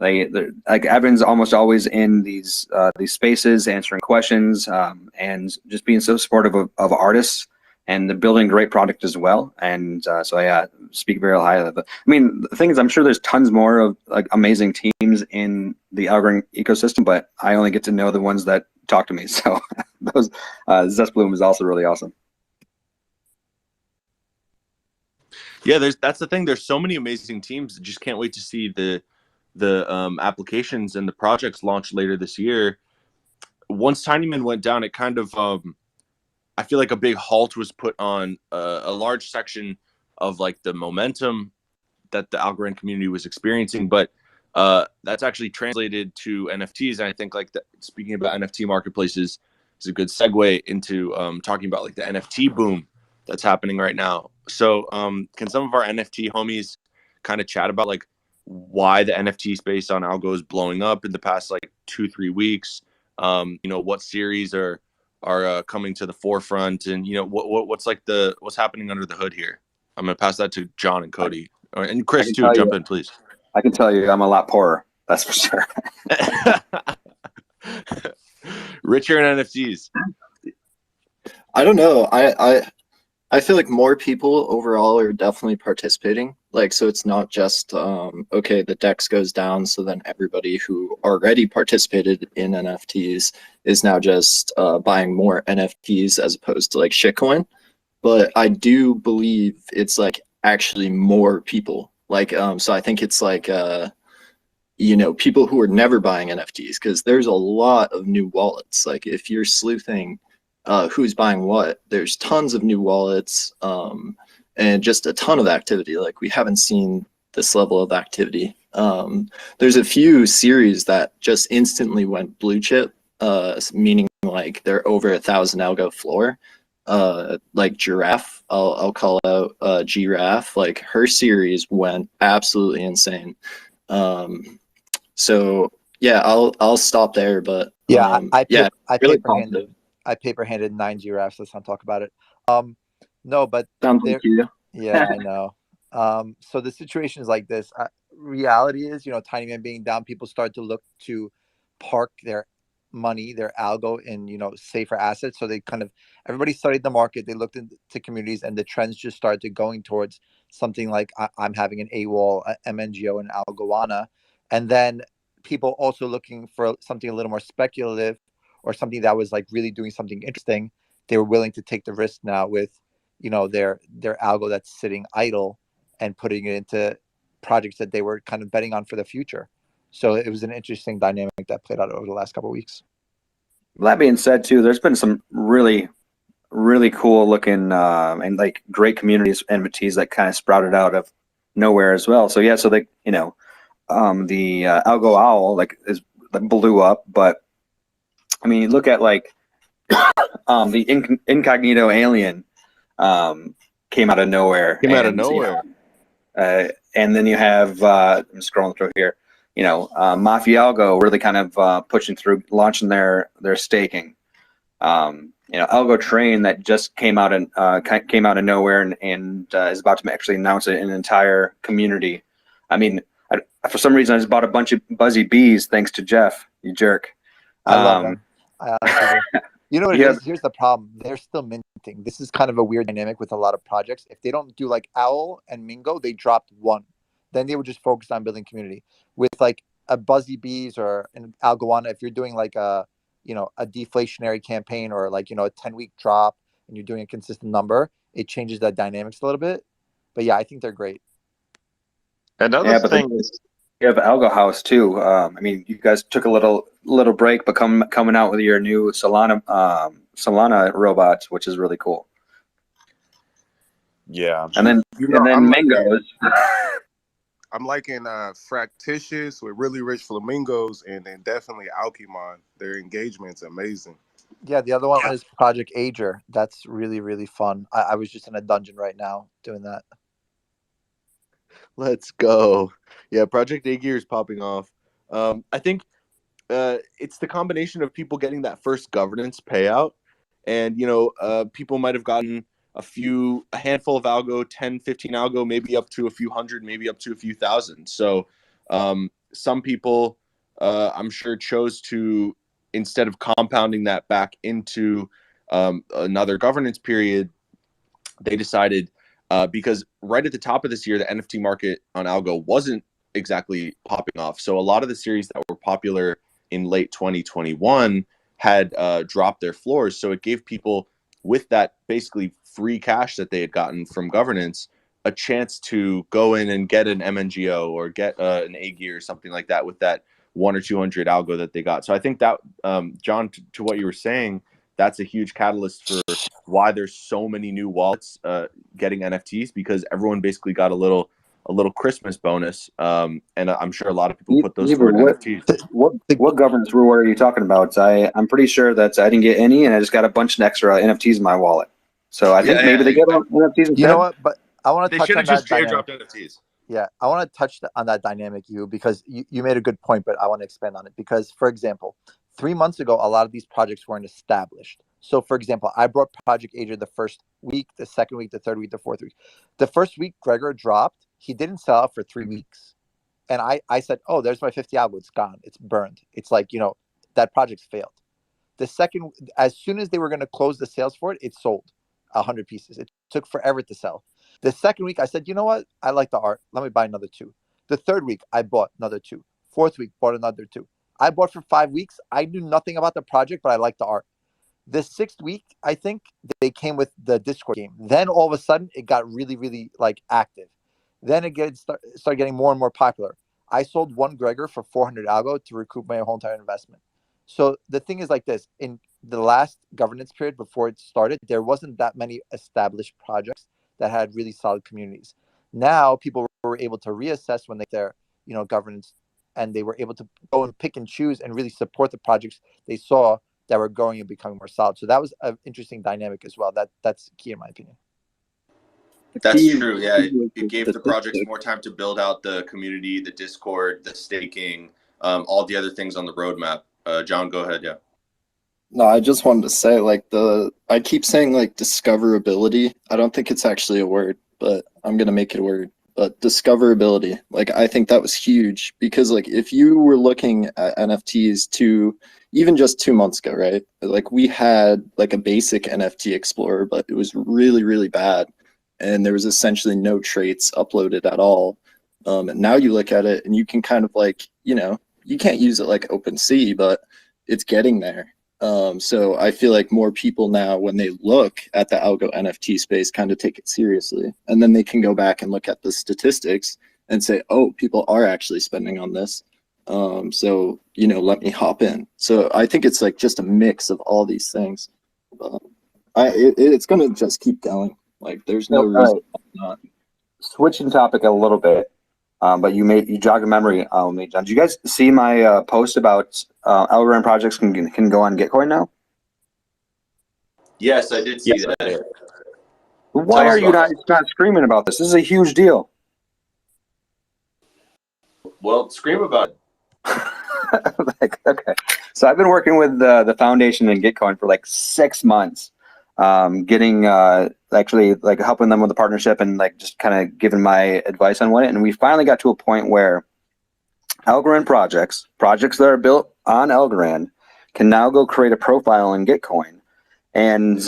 like Evan's almost always in these spaces answering questions and just being so supportive of artists. And they're building great product as well. And so yeah, speak very highly of it. I mean, the thing is, I'm sure there's tons more of like amazing teams in the Algorand ecosystem, but I only get to know the ones that talk to me. So those Zestbloom is also really awesome. Yeah, that's the thing. There's so many amazing teams. Just can't wait to see the applications and the projects launch later this year. Once Tinyman went down, it kind of I feel like a big halt was put on a large section of like the momentum that the Algorand community was experiencing, but that's actually translated to NFTs. And I think speaking about NFT marketplaces is a good segue into talking about like the NFT boom that's happening right now. So can some of our NFT homies kind of chat about like why the NFT space on Algo is blowing up in the past like 2-3 weeks? What series are coming to the forefront, and what's happening under the hood here. I'm gonna pass that to John and Cody, and Chris too. Jump in, please. I can tell you, I'm a lot poorer. That's for sure. Richer in NFTs. I don't know. I feel like more people overall are definitely participating. Like, so it's not just, okay, the DEX goes down, so then everybody who already participated in NFTs is now just buying more NFTs as opposed to like shitcoin. But I do believe it's like actually more people. Like, so I think it's like, people who are never buying NFTs, because there's a lot of new wallets. Like if you're sleuthing who's buying what, there's tons of new wallets and just a ton of activity. Like we haven't seen this level of activity. There's a few series that just instantly went blue chip, meaning like they're over 1,000 algo floor. Like Giraffe, I'll call out Giraffe. Like her series went absolutely insane. So yeah, I'll stop there. But yeah, I really paper-handed 9 giraffes. Let's not talk about it. No, but sounds like you. Yeah, I know. So the situation is like this. Reality is, Tinyman being down, people start to look to park their money, their algo in, safer assets. So they everybody studied the market. They looked into communities, and the trends just started going towards something like I'm having an AWOL, MNGO, and Algoana. And then people also looking for something a little more speculative, or something that was like really doing something interesting. They were willing to take the risk now with, their algo that's sitting idle, and putting it into projects that they were kind of betting on for the future. So it was an interesting dynamic that played out over the last couple of weeks. That being said, too, there's been some really, really cool looking and like great communities entities that kind of sprouted out of nowhere as well. So yeah, so the Algo Owl blew up, but I mean, you look at like the incognito alien came out of nowhere. Came out of nowhere. And then you have I'm scrolling through here. Mafia ALGO really kind of pushing through, launching their staking. Algo Train that just came out of nowhere and is about to actually announce it in an entire community. I mean, for some reason, I just bought a bunch of Buzzy Bees thanks to Jeff. You jerk. I love them. I honestly do. You know what it is? Here's the problem. They're still minting. This is kind of a weird dynamic with a lot of projects. If they don't do like Owl and Mingo, they dropped one. Then they would just focus on building community. With like a Buzzy Bees or an Algorand, if you're doing like a deflationary campaign or like, a 10-week drop and you're doing a consistent number, it changes the dynamics a little bit. But yeah, I think they're great. Another thing is, you have Algo House too. I mean, you guys took a little break, but coming out with your new Solana robots, which is really cool. Yeah. And then Mingos. I'm liking Fractitious with really rich flamingos, and then definitely Alchemon. Their engagement's amazing. Yeah, the other one is Project Ager. That's really, really fun. I was just in a dungeon right now doing that. Let's go. Yeah, Project Ager is popping off. I think it's the combination of people getting that first governance payout, and people might have gotten a handful of algo, 10, 15 algo, maybe up to a few hundred, maybe up to a few thousand. So some people, I'm sure, chose to, instead of compounding that back into another governance period, they decided, because right at the top of this year, the NFT market on algo wasn't exactly popping off. So a lot of the series that were popular in late 2021 had dropped their floors. So it gave people, with that basically free cash that they had gotten from governance, a chance to go in and get an MNGO or get an AGI or something like that with that 100 or 200 algo that they got. So I think that, John, to what you were saying, that's a huge catalyst for why there's so many new wallets getting NFTs, because everyone basically got a little Christmas bonus, and I'm sure a lot of people put those toward NFTs. What governance reward are you talking about? I'm pretty sure that I didn't get any, and I just got a bunch of extra NFTs in my wallet. So I think maybe they get NFTs instead. You know what? But I want to They touch should on have just that airdropped dynamic. NFTs. Yeah, I want to touch on that dynamic, because you made a good point, but I want to expand on it. Because, for example, 3 months ago, a lot of these projects weren't established. So, for example, I brought Project Ager the first week, the second week, the third week, the fourth week. The first week Gregor dropped, he didn't sell out for 3 weeks. And I said, oh, there's my 50 algo. It's gone. It's burned. It's like, that project's failed. The second, as soon as they were going to close the sales for it, it sold 100 pieces. It took forever to sell. The second week, I said, you know what? I like the art. Let me buy another 2. The third week, I bought another 2. Fourth week, bought another 2. I bought for 5 weeks. I knew nothing about the project, but I liked the art. The 6th week, I think, they came with the Discord game. Then all of a sudden, it got really, really active. Then it started getting more and more popular. I sold 1 Gregor for 400 algo to recoup my whole entire investment. So the thing is like this. In the last governance period before it started, there wasn't that many established projects that had really solid communities. Now people were able to reassess when their governance, and they were able to go and pick and choose and really support the projects they saw that were growing and becoming more solid. So that was an interesting dynamic as well. That's key in my opinion. That's true. Yeah, it gave the projects more time to build out the community, the Discord, the staking, all the other things on the roadmap. John, go ahead. Yeah. No, I just wanted to say, I keep saying discoverability. I don't think it's actually a word, but I'm gonna make it a word. But discoverability, I think that was huge, because if you were looking at NFTs even just 2 months ago, right? We had a basic NFT Explorer, but it was really, really bad. And there was essentially no traits uploaded at all. And now you look at it and you can kind of you can't use it like OpenSea, but it's getting there. So I feel like more people now, when they look at the algo NFT space, kind of take it seriously. And then they can go back and look at the statistics and say, oh, people are actually spending on this. So, let me hop in. So I think it's just a mix of all these things. It's going to just keep going. There's no reason not. Switching topic a little bit, but you jogged a memory on me, John. Did you guys see my post about Algorand projects can go on Gitcoin now? Yes, I did see that. Why Tell us are you about not screaming about this? This is a huge deal. Well, scream about it. Okay, so I've been working with the foundation and Gitcoin for like 6 months, getting actually like helping them with the partnership and like just kind of giving my advice on what it. And we finally got to a point where Algorand projects that are built on Algorand can now go create a profile in Gitcoin and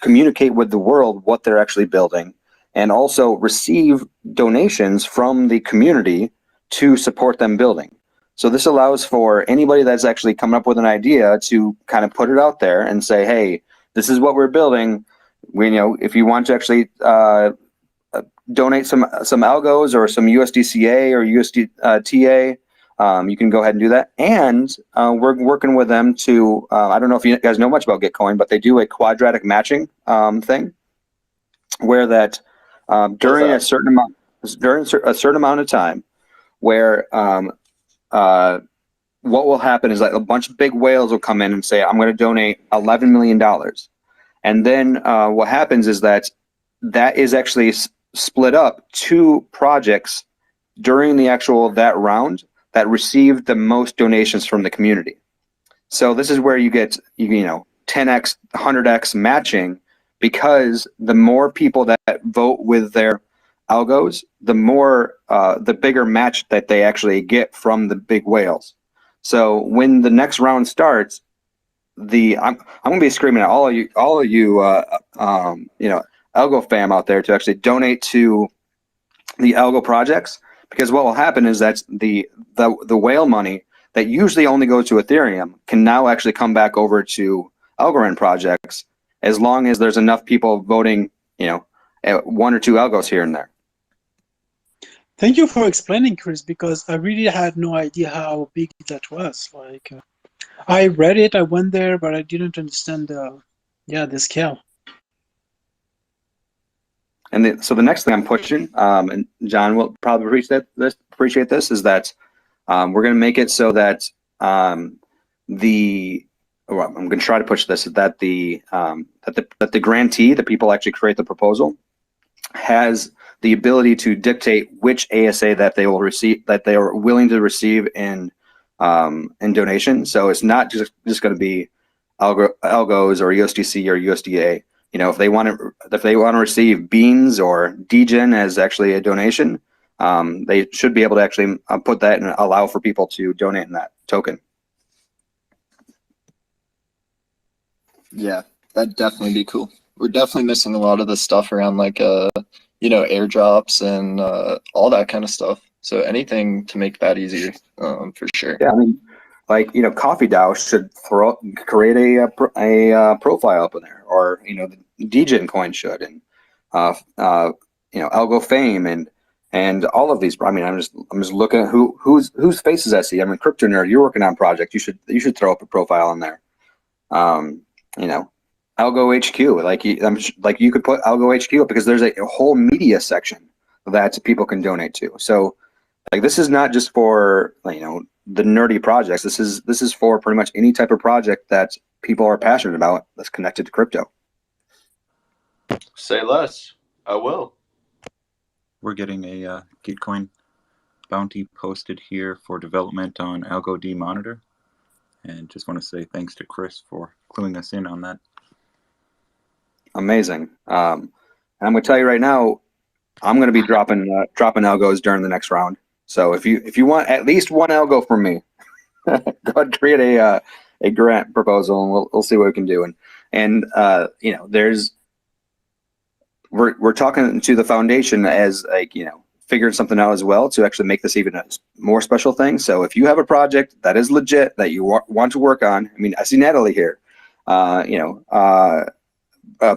communicate with the world what they're actually building, and also receive donations from the community to support them building. So this allows for anybody that's actually coming up with an idea to kind of put it out there and say, hey, this is what we're building. If you want to actually donate some algos or some USDCA or USDTA, you can go ahead and do that. And we're working with them to, I don't know if you guys know much about Gitcoin, but they do a quadratic matching thing where that during a certain amount of time, where what will happen is like a bunch of big whales will come in and say, I'm going to donate $11 million. And then what happens is that is actually split up 2 projects during that round that received the most donations from the community. So this is where you get 10x, 100x matching, because the more people that vote with their algos, the bigger match that they actually get from the big whales. So when the next round starts, I'm going to be screaming at all of you, AlgoFam out there to actually donate to the algo projects, because what will happen is that the whale money that usually only goes to Ethereum can now actually come back over to Algorand projects, as long as there's enough people voting, 1 or 2 algos here and there. Thank you for explaining, Chris, because I really had no idea how big that was. Like, I read it, I went there, but I didn't understand the scale. And so the next thing I'm pushing, and John will probably appreciate this, is that we're going to make it so that I'm going to try to push this, is that that the grantee, the people actually create the proposal, has the ability to dictate which ASA that they will receive, that they are willing to receive in donation. So it's not just going to be algos or USDC or USDA. If they want to receive beans or degen as actually a donation, they should be able to actually put that and allow for people to donate in that token. Yeah, that'd definitely be cool. We're definitely missing a lot of the stuff around like airdrops and all that kind of stuff. So anything to make that easier, for sure. Yeah, I mean, like Coffee DAO should create a profile up in there, or the degen coin should, and AlgoFam and all of these. I mean, I'm just looking at whose faces I see. I mean, KryptoNurd, you're working on project. You should throw up a profile in there. Algo HQ, like you could put Algo HQ up, because there's a whole media section that people can donate to. So like, this is not just for the nerdy projects. This is for pretty much any type of project that people are passionate about that's connected to crypto. Say less. I will. We're getting a Gitcoin bounty posted here for development on AlgoD Monitor, and just want to say thanks to Chris for cluing us in on that. Amazing. And I'm going to tell you right now, I'm going to be dropping algos during the next round. So if you want at least 1 algo from me, go ahead and create a grant proposal, and we'll see what we can do. And we're talking to the foundation as figuring something out as well to actually make this even a more special thing. So if you have a project that is legit that you want to work on, I mean, I see Natalie here.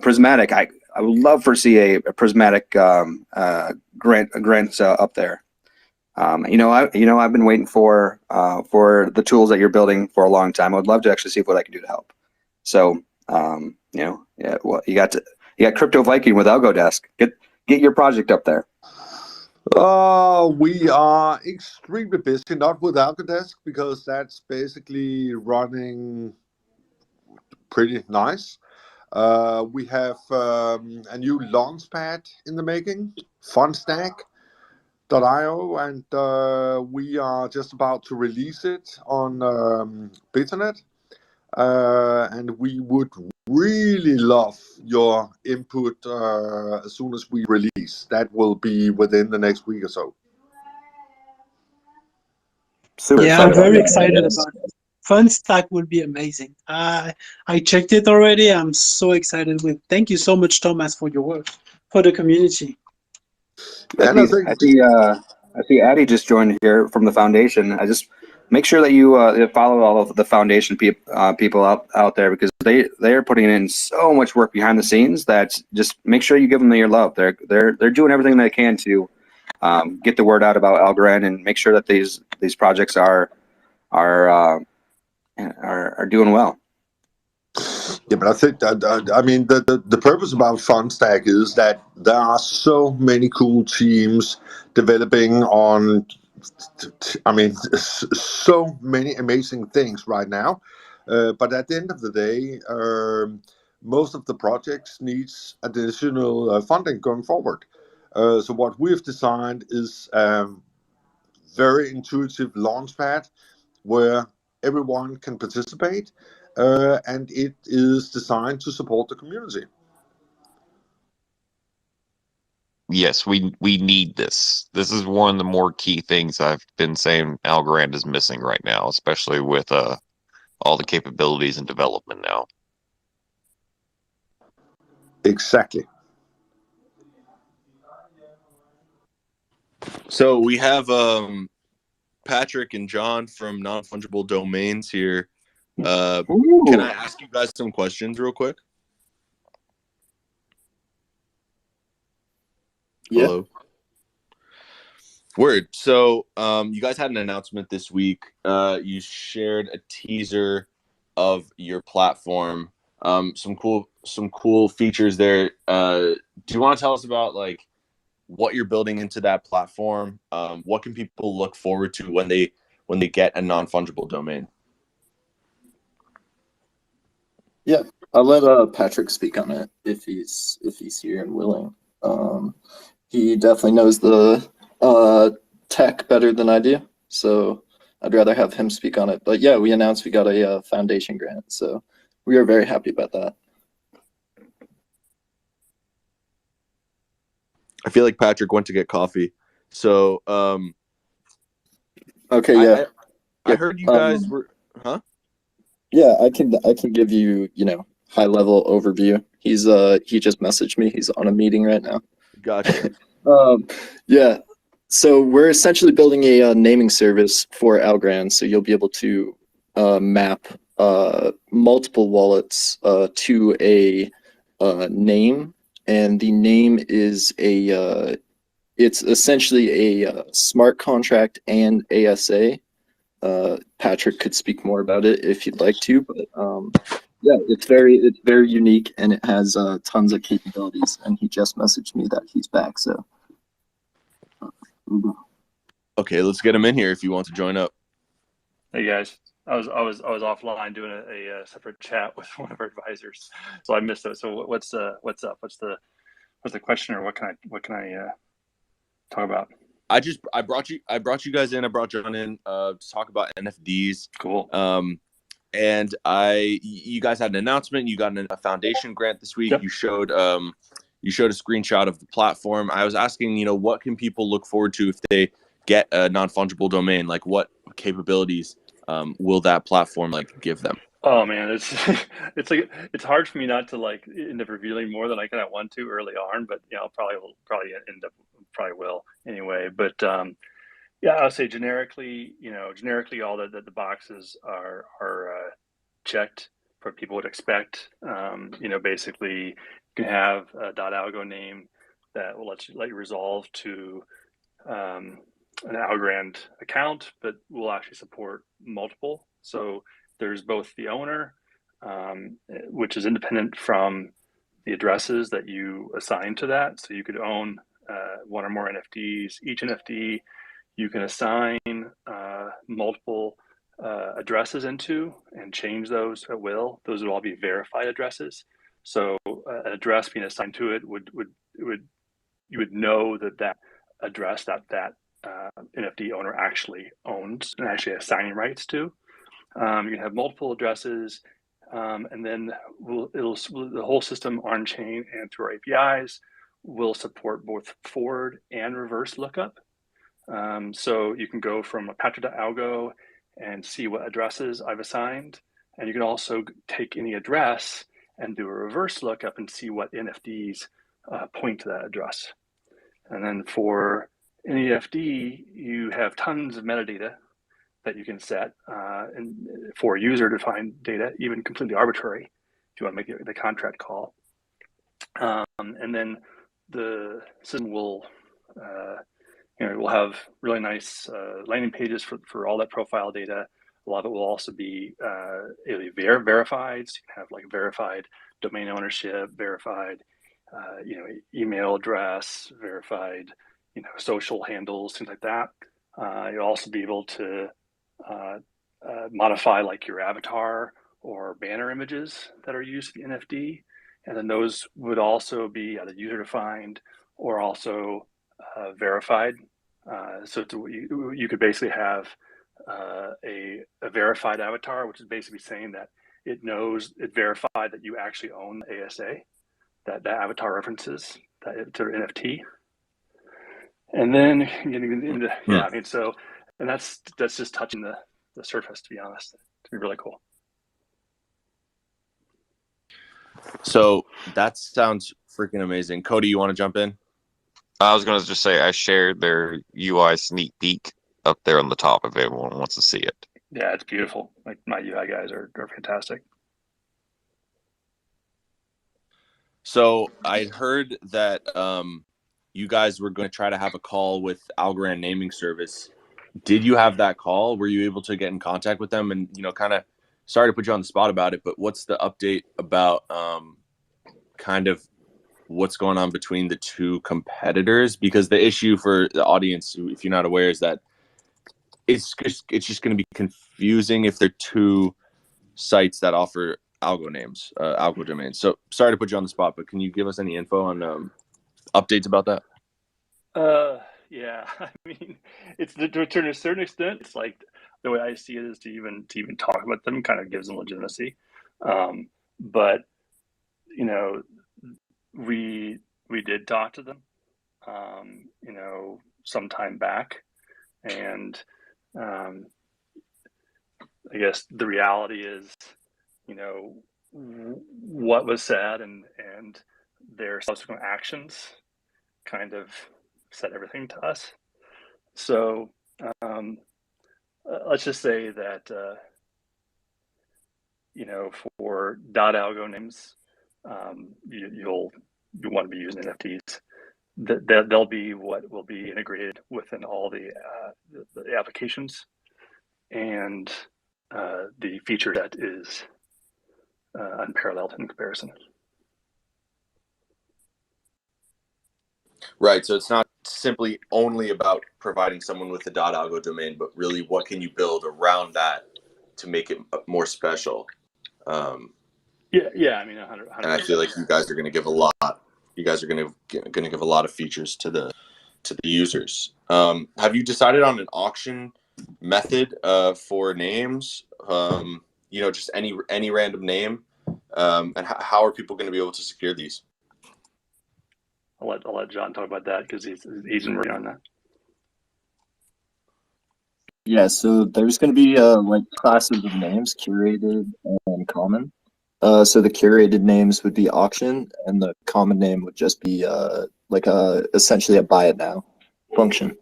Prismatic. I would love to see a Prismatic grant up there. I've been waiting for the tools that you're building for a long time. I would love to actually see what I can do to help. So well, you got Crypto Viking with AlgoDesk. Get your project up there. We are extremely busy, not with AlgoDesk, because that's basically running pretty nice. We have a new launchpad in the making, Funstack.io, and we are just about to release it on Betanet. And we would really love your input as soon as we release. That will be within the next week or so. Super Yeah, excited I'm about very that. excited about it. Funstack will be amazing. I checked it already. I'm so excited with. Thank you so much, Thomas, for your work for the community. Yeah, and I think I see Addie just joined here from the foundation. I just make sure that you follow all of the foundation people out there, because they are putting in so much work behind the scenes that just make sure you give them your love. They're doing everything they can to get the word out about Algorand and make sure that these projects are doing well. Yeah, but I think that I mean the purpose about Funstack is that there are so many cool teams developing on. I mean, so many amazing things right now. But at the end of the day, most of the projects needs additional funding going forward. So what we've designed is very intuitive launchpad where everyone can participate, and it is designed to support the community. Yes, we need this. This is one of the more key things I've been saying Algorand is missing right now, especially with all the capabilities and development now. Exactly. So we have Patrick and John from Non-Fungible Domains here. Can I ask you guys some questions real quick? Yeah. Hello. Word. So you guys had an announcement this week. You shared a teaser of your platform. Some cool features there. Do you want to tell us about like what you're building into that platform? What can people look forward to when they get a non-fungible domain? Yeah, I'll let Patrick speak on it if he's here and willing. He definitely knows the tech better than I do, so I'd rather have him speak on it. But yeah, we announced we got a foundation grant, so we are very happy about that. I feel like Patrick went to get coffee. So okay, yeah. I heard you guys were Yeah, I can give you, high level overview. He just messaged me. He's on a meeting right now. Gotcha. Yeah. So we're essentially building a naming service for Algorand. So you'll be able to map multiple wallets to a name, and the name is it's essentially a smart contract and ASA. Patrick could speak more about it if you'd like to, but yeah, it's very unique, and it has tons of capabilities. And he just messaged me that he's back. So okay, let's get him in here if you want to join up. Hey guys, I was offline doing a separate chat with one of our advisors, so I missed it. So what's up? What's the question, or what can I talk about? I brought you guys in. I brought John in to talk about NFTs. Cool. And you guys had an announcement. You got a foundation grant this week. Yep. You showed a screenshot of the platform. I was asking, what can people look forward to if they get a non-fungible domain? Like, what capabilities will that platform like give them? Oh man, it's hard for me not to like end up revealing more than I kind of want to early on, but probably end up will anyway. But yeah, I'll say generically, all the boxes are checked for what people would expect. Basically, you can have a .algo name that will let you resolve to an Algorand account, but will actually support multiple. So there's both the owner, which is independent from the addresses that you assign to that. So you could own one or more NFTs. Each NFT you can assign multiple addresses into and change those at will. Those would all be verified addresses. So an address being assigned to it you would know that address that NFT owner actually owns and actually has signing rights to. You can have multiple addresses, and then the whole system on chain and through our APIs will support both forward and reverse lookup. So you can go from a patcher.algo and see what addresses I've assigned, and you can also take any address and do a reverse lookup and see what NFTs point to that address. And then for any NFT, you have tons of metadata that you can set and for user-defined data, even completely arbitrary, if you want to make the contract call. And then the system will, we'll have really nice landing pages for all that profile data. A lot of it will also be verified. So you can have like verified domain ownership, verified, email address, verified, social handles, things like that. You'll also be able to modify like your avatar or banner images that are used for the NFT. And then those would also be either user-defined or also verified. So you could basically have a verified avatar, which is basically saying that it verified that you actually own the ASA, that avatar references to NFT. And then getting into, and that's just touching the surface, to be honest. It's gonna be really cool. So that sounds freaking amazing. Cody, you want to jump in? I was going to just say I shared their UI sneak peek up there on the top if everyone wants to see it. Yeah, it's beautiful. Like my UI guys are fantastic. So I heard that you guys were going to try to have a call with Algorand naming service. Did you have that call? Were you able to get in contact with them? And, kind of, sorry to put you on the spot about it, but what's the update about kind of what's going on between the two competitors? Because the issue for the audience, if you're not aware, is that it's just going to be confusing if they're two sites that offer algo names, algo domains. So sorry to put you on the spot, but can you give us any info on updates about that? Yeah, I mean, it's to a certain extent, it's like the way I see it is to even talk about them kind of gives them legitimacy. But we did talk to them, some time back, and I guess the reality is, what was said and their subsequent actions kind of said everything to us. So let's just say that for .algo names, you want to be using NFTs. They'll be what will be integrated within all the applications, and the feature set is unparalleled in comparison. Right. So it's not simply only about providing someone with a .algo domain, but really what can you build around that to make it more special? Yeah. I mean, 100%. And I feel like you guys are going to give a lot. You guys are going to give a lot of features to the users. Have you decided on an auction method for names? Just any random name. And how are people going to be able to secure these? I'll let John talk about that because he's been working on that. Yeah, so there's going to be like classes of names, curated and common. So the curated names would be auction, and the common name would just be essentially a buy it now function.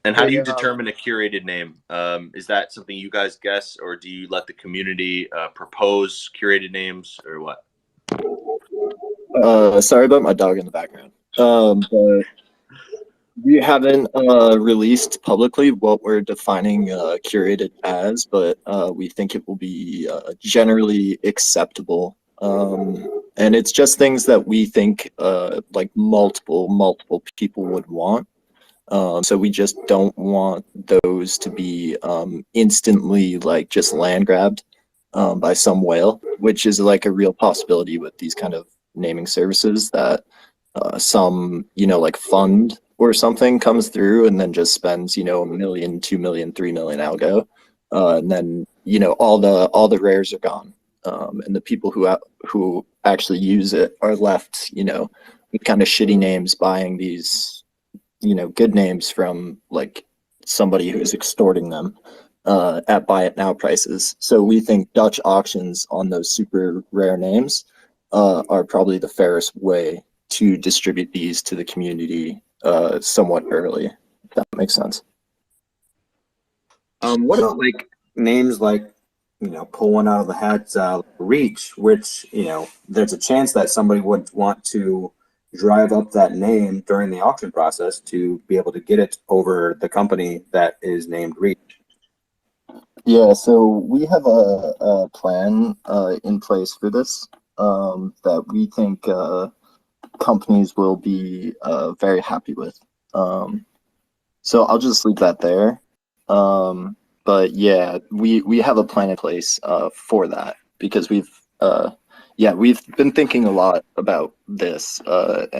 And how do you determine a curated name? Is that something you guys guess, or do you let the community propose curated names, or what? Sorry about my dog in the background. But we haven't released publicly what we're defining curated as, but we think it will be generally acceptable. And it's just things that we think like multiple people would want. So we just don't want those to be instantly like just land grabbed by some whale, which is like a real possibility with these kind of naming services, that some, like fund or something comes through and then just spends, $1 million, 2 million, 3 million algo. And then, all the rares are gone. And the people who actually use it are left, with kind of shitty names, buying these, good names from like somebody who's extorting them at buy it now prices. So we think Dutch auctions on those super rare names are probably the fairest way to distribute these to the community somewhat early, if that makes sense. What about like names like, pull one out of the hat, Reach, which, there's a chance that somebody would want to drive up that name during the auction process to be able to get it over the company that is named Reach. Yeah, so we have a plan in place for this that we think companies will be very happy with. So I'll just leave that there. But yeah, we have a plan in place for that, because we've been thinking a lot about this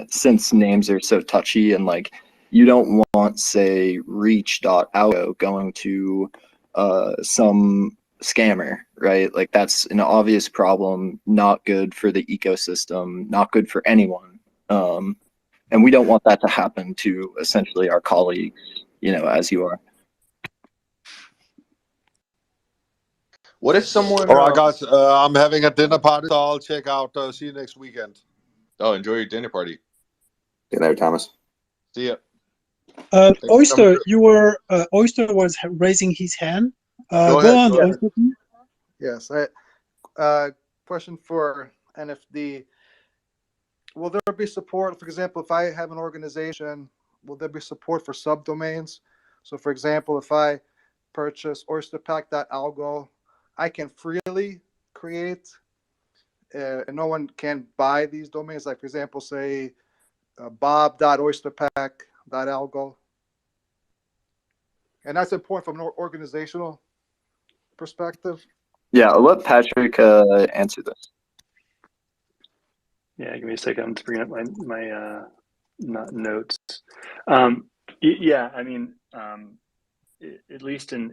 since names are so touchy, and like you don't want, say, reach.algo going to some scammer, right? Like that's an obvious problem, not good for the ecosystem, not good for anyone. And we don't want that to happen to essentially our colleagues, as you are. What if someone? All right, guys, I'm having a dinner party, so I'll check out. See you next weekend. Oh, enjoy your dinner party. See you later, Thomas. See ya. Oyster, Oyster was raising his hand. Go on, Oyster. Yes. Question for NFD. Will there be support? For example, if I have an organization, will there be support for subdomains? So, for example, if I purchase oysterpack.algo, I can freely create, and no one can buy these domains. Like, for example, say bob.oysterpack.algo. And that's important from an organizational perspective. Yeah, I'll let Patrick answer this. Yeah, give me a second to bring up my notes. Yeah, I mean, at least in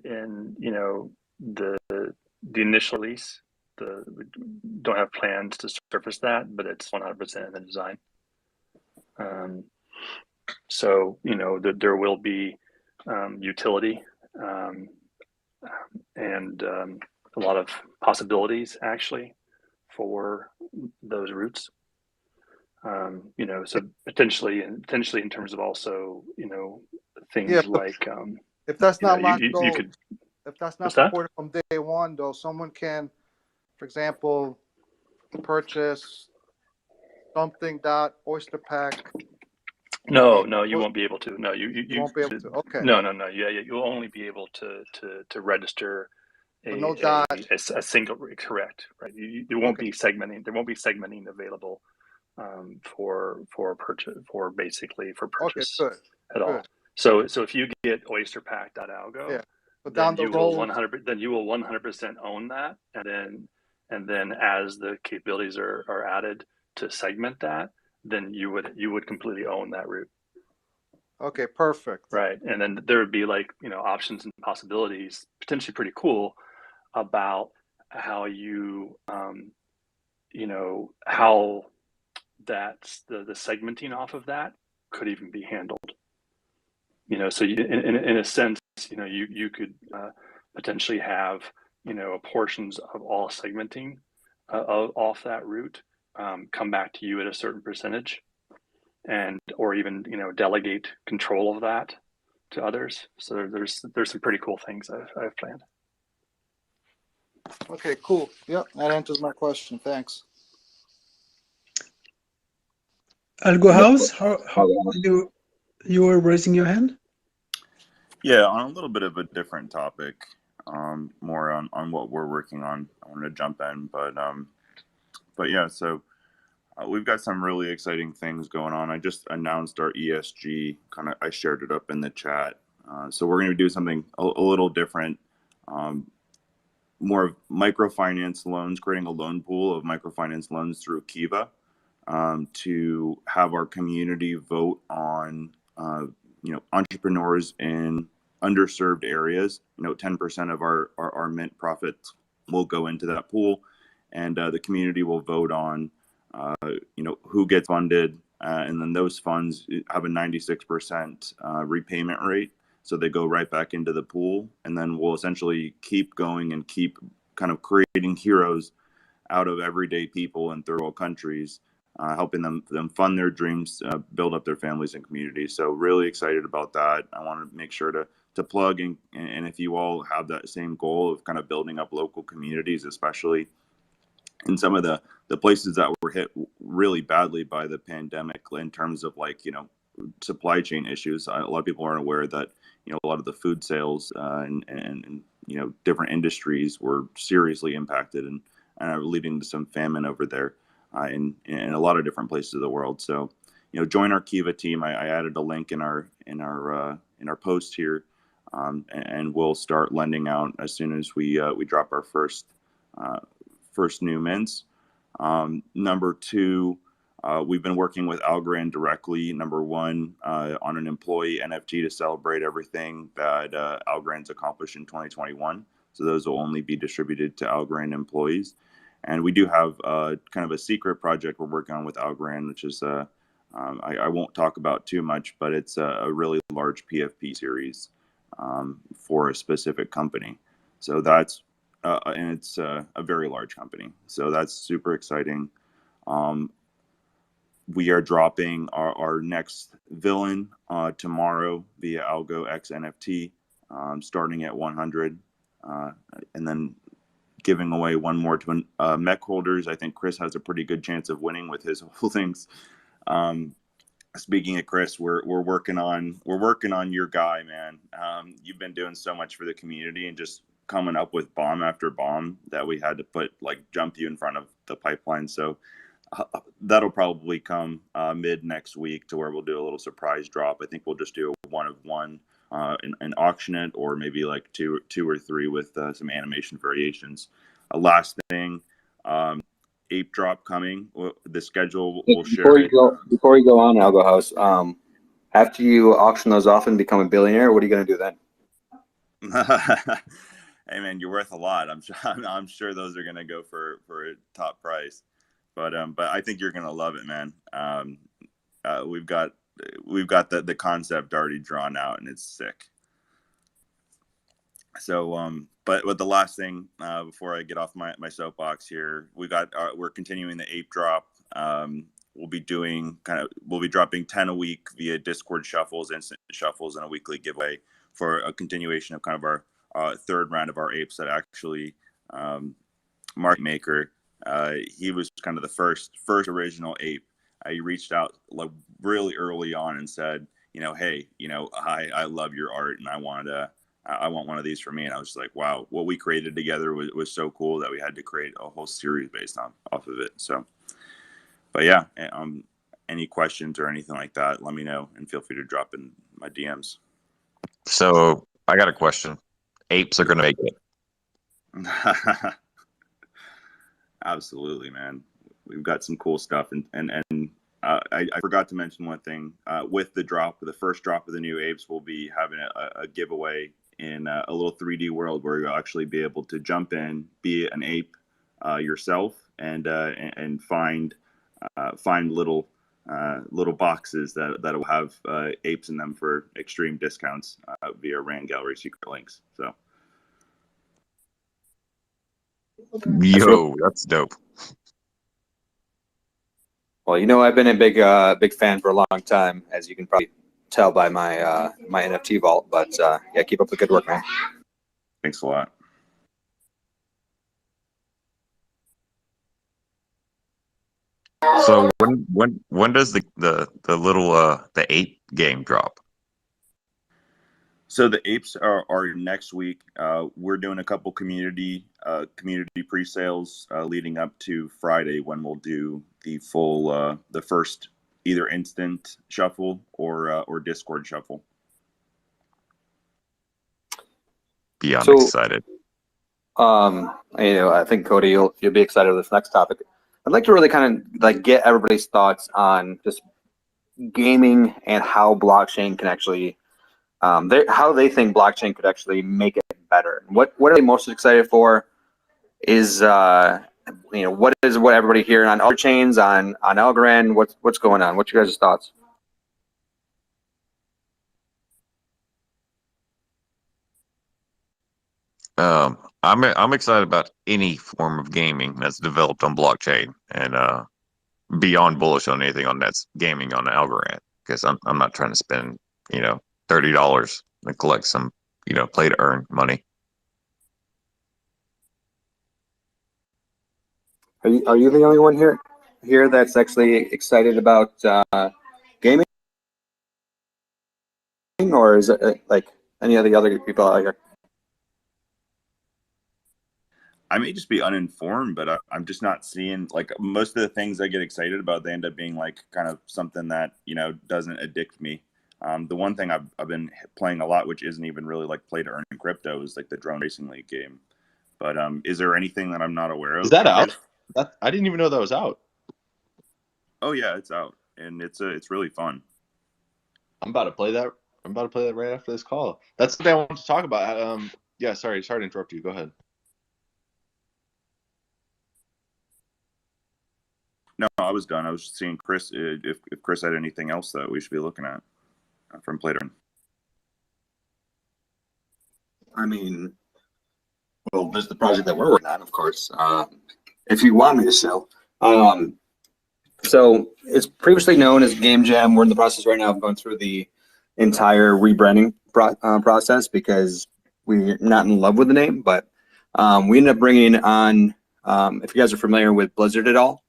the initial release, we don't have plans to surface that, but it's 100% in the design. So there will be utility and a lot of possibilities actually for those routes. So potentially in terms of also, things like if that's not you could, if that's not supported from day one, though, someone can, for example, purchase something.oysterpack. No, you won't be able to. No, you won't be able to. Okay. No. Yeah, you'll only be able to register a single, correct, right? You won't be segmenting. There won't be segmenting available for purchase, for purchase at all. So if you get oysterpack.algo, then you will 100% own that, and then as the capabilities are added to segment that, then you would completely own that route. Okay, perfect. Right, and then there would be like options and possibilities, potentially pretty cool, about how you how that's the segmenting off of that could even be handled. So you, in a sense, you could potentially have portions of all segmenting off that route come back to you at a certain percentage, or even delegate control of that to others. So there's some pretty cool things I've planned. Okay, cool. Yep, that answers my question. Thanks. Algo House, how you were raising your hand? Yeah, on a little bit of a different topic, more on what we're working on. I want to jump in, but yeah. So We've got some really exciting things going on. I just announced our ESG. I shared it up in the chat. So we're going to do something a little different. More of microfinance loans, creating a loan pool of microfinance loans through Kiva, to have our community vote on entrepreneurs in underserved areas. 10% of our mint profits will go into that pool, and the community will vote on who gets funded, and then those funds have a 96% repayment rate. So they go right back into the pool, and then we'll essentially keep going and keep kind of creating heroes out of everyday people in third world countries, helping them fund their dreams, build up their families and communities. So really excited about that. I want to make sure to plug and if you all have that same goal of kind of building up local communities, especially in some of the places that were hit really badly by the pandemic in terms of supply chain issues. A lot of people aren't aware that a lot of the food sales and different industries were seriously impacted and are leading to some famine over there in a lot of different places of the world. So join our Kiva team. I added a link in our post here, and we'll start lending out as soon as we drop our first new mints. Number two, we've been working with Algorand directly. Number one, on an employee NFT to celebrate everything that Algorand's accomplished in 2021. So those will only be distributed to Algorand employees. And we do have kind of a secret project we're working on with Algorand, which is I won't talk about too much, but it's a really large PFP series for a specific company. So that's and it's a very large company. So that's super exciting. We are dropping our next villain tomorrow via ALGO X NFT, starting at 100, and then giving away one more to mech holders. I think Chris has a pretty good chance of winning with his holdings. Speaking of Chris, we're working on your guy, man. You've been doing so much for the community and just coming up with bomb after bomb that we had to jump you in front of the pipeline. So that'll probably come mid next week to where we'll do a little surprise drop. I think we'll just do a one of one and auction it, or maybe two or three with some animation variations. Last thing, ape drop coming. The schedule will share. Before you go on, Algo House, after you auction those off and become a billionaire, what are you going to do then? Hey man, you're worth a lot. I'm sure those are going to go for a top price. But I think you're going to love it, man. We've got the concept already drawn out, and it's sick. So but the last thing before I get off my soapbox here, we're continuing the ape drop. We'll be dropping 10 a week via Discord shuffles, instant shuffles, and a weekly giveaway for a continuation of kind of our third round of our apes that actually Market Maker. He was kind of the first original ape. He reached out really early on and said, hey, I love your art and I want one of these for me. And I was just like, wow, what we created together was so cool that we had to create a whole series based off of it. So, but yeah, any questions or anything like that, let me know and feel free to drop in my DMs. So I got a question. Apes are going to make it. Absolutely, man. We've got some cool stuff, and I forgot to mention one thing. With the first drop of the new apes, we'll be having a giveaway in a little 3D world where you'll actually be able to jump in, be an ape yourself, and find little boxes that will have apes in them for extreme discounts via Rand Gallery secret links. So. Yo, that's dope. Well, I've been a big fan for a long time, as you can probably tell by my my NFT vault. But yeah, keep up the good work, man. Thanks a lot. So when does the little the ape game drop? So the apes are next week. We're doing a couple community pre-sales leading up to Friday, when we'll do the full the first either instant shuffle or Discord shuffle. Beyond So, excited. I think Cody, you'll be excited with this next topic. I'd like to really kind of like get everybody's thoughts on just gaming and how blockchain can actually, how they think blockchain could actually make it better. What are they most excited for? Is what everybody hearing on other chains, on Algorand? What's going on? What's your guys' thoughts? I'm excited about any form of gaming that's developed on blockchain, and beyond bullish on anything on that's gaming on Algorand, because I'm not trying to spend $30 and collect some play to earn money. Are you the only one here that's actually excited about gaming, or is it like any of the other people out here? I may just be uninformed, but I'm just not seeing, like, most of the things I get excited about, they end up being like kind of something that doesn't addict me. The one thing I've been playing a lot, which isn't even really like play to earn in crypto, is like the drone racing league game. But is there anything that I'm not aware of? Is that out? I didn't even know that was out. Oh yeah, it's out, and it's really fun. I'm about to play that. Right after this call. That's something I wanted to talk about. Yeah, sorry to interrupt you. Go ahead. No, I was done. I was just seeing Chris, if Chris had anything else that we should be looking at from play to earn. I mean, well, there's the project that we're working on, of course. If you want me to sell. So it's previously known as Game Jam. We're in the process right now of going through the entire rebranding process because we're not in love with the name, but we ended up bringing on, if you guys are familiar with Blizzard at all,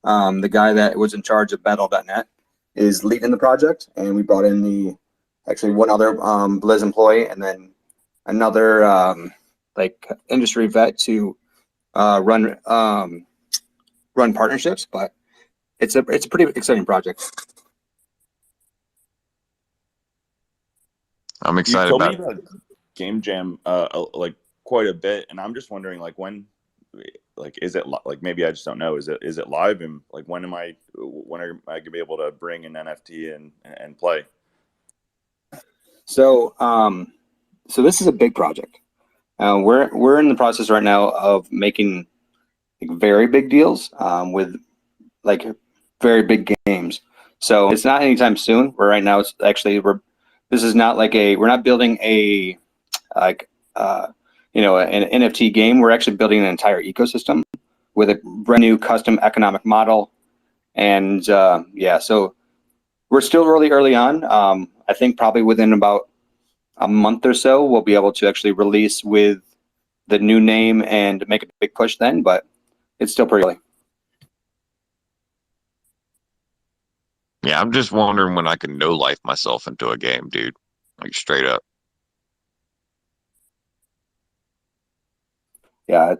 the guy that was in charge of Battle.net is leading the project, and we brought in one other Blizz employee and then another like industry vet to run partnerships. But it's a pretty exciting project. I'm excited You told about me about Game Jam like quite a bit, and I'm just wondering, like, when, like, is it like, maybe I just don't know, is it live, and like when am I gonna be able to bring an NFT and play? So so this is a big project. We're in the process right now of making like very big deals with like very big games. So it's not anytime soon. Right now it's actually this is not like we're not building a like an NFT game. We're actually building an entire ecosystem with a brand new custom economic model. And yeah, so we're still really early on. I think probably within about a month or so, we'll be able to actually release with the new name and make a big push then, but it's still pretty early. Yeah, I'm just wondering when I can no life myself into a game, dude. Like straight up. Yeah,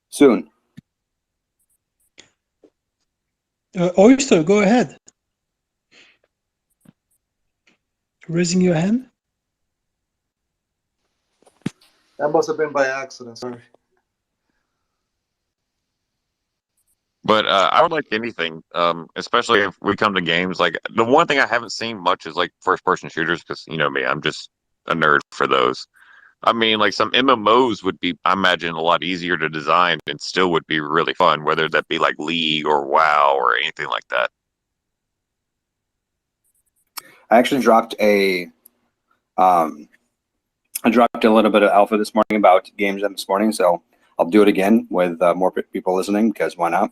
soon. Oyster, go ahead. Raising your hand. That must have been by accident. Sorry. But I would like anything, especially if we come to games. Like the one thing I haven't seen much is like first-person shooters, because you know me, I'm just a nerd for those. I mean, like some MMOs would be, I imagine, a lot easier to design and still would be really fun, whether that be like League or WoW or anything like that. I actually dropped I dropped a little bit of alpha this morning about games this morning, so I'll do it again with more people listening, because why not?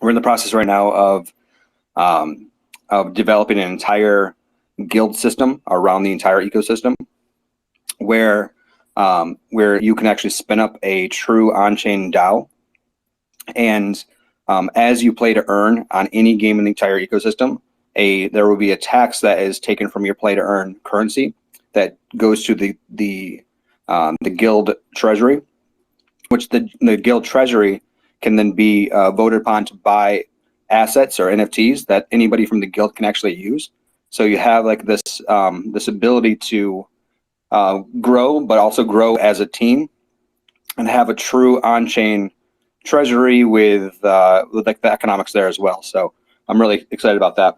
We're in the process right now of developing an entire guild system around the entire ecosystem, where you can actually spin up a true on-chain DAO, and as you play to earn on any game in the entire ecosystem, there will be a tax that is taken from your play to earn currency that goes to the guild treasury, which the guild treasury can then be voted upon to buy assets or NFTs that anybody from the guild can actually use. So you have like this this ability to grow, but also grow as a team and have a true on-chain treasury with like the economics there as well. So I'm really excited about that.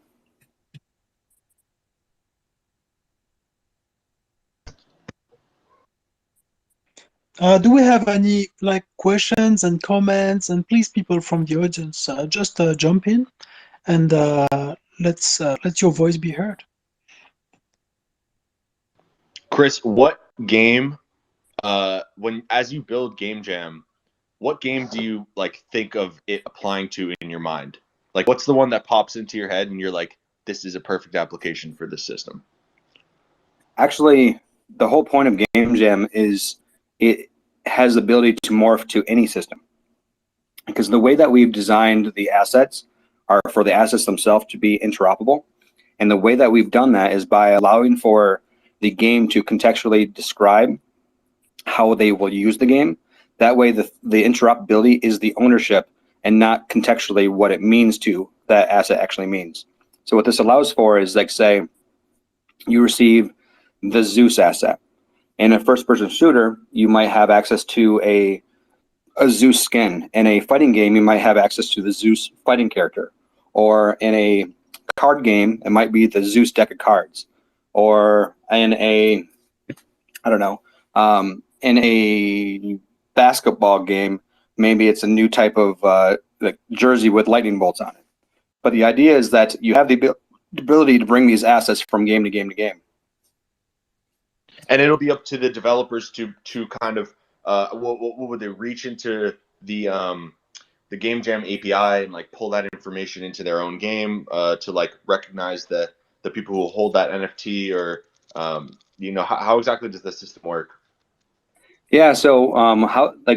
Do we have any like questions and comments? And please, people from the audience, just jump in and let's let your voice be heard. Chris, what game, when as you build Game Jam, what game do you like think of it applying to in your mind? Like, what's the one that pops into your head and you're like, this is a perfect application for this system? Actually, the whole point of Game Jam is it has the ability to morph to any system. Because the way that we've designed the assets are for the assets themselves to be interoperable. And the way that we've done that is by allowing for the game to contextually describe how they will use the game. That way the interoperability is the ownership and not contextually what it means to that asset actually means. So what this allows for is, like, say you receive the Zeus asset. In a first-person shooter, you might have access to a Zeus skin. In a fighting game, you might have access to the Zeus fighting character. Or in a card game, it might be the Zeus deck of cards. Or in a, I don't know, in a basketball game, maybe it's a new type of like jersey with lightning bolts on it. But the idea is that you have the ability to bring these assets from game to game to game. And it'll be up to the developers to kind of what would they reach into the Game Jam API and like pull that information into their own game to like recognize the people who hold that NFT, or you know, how exactly does the system work? Yeah, so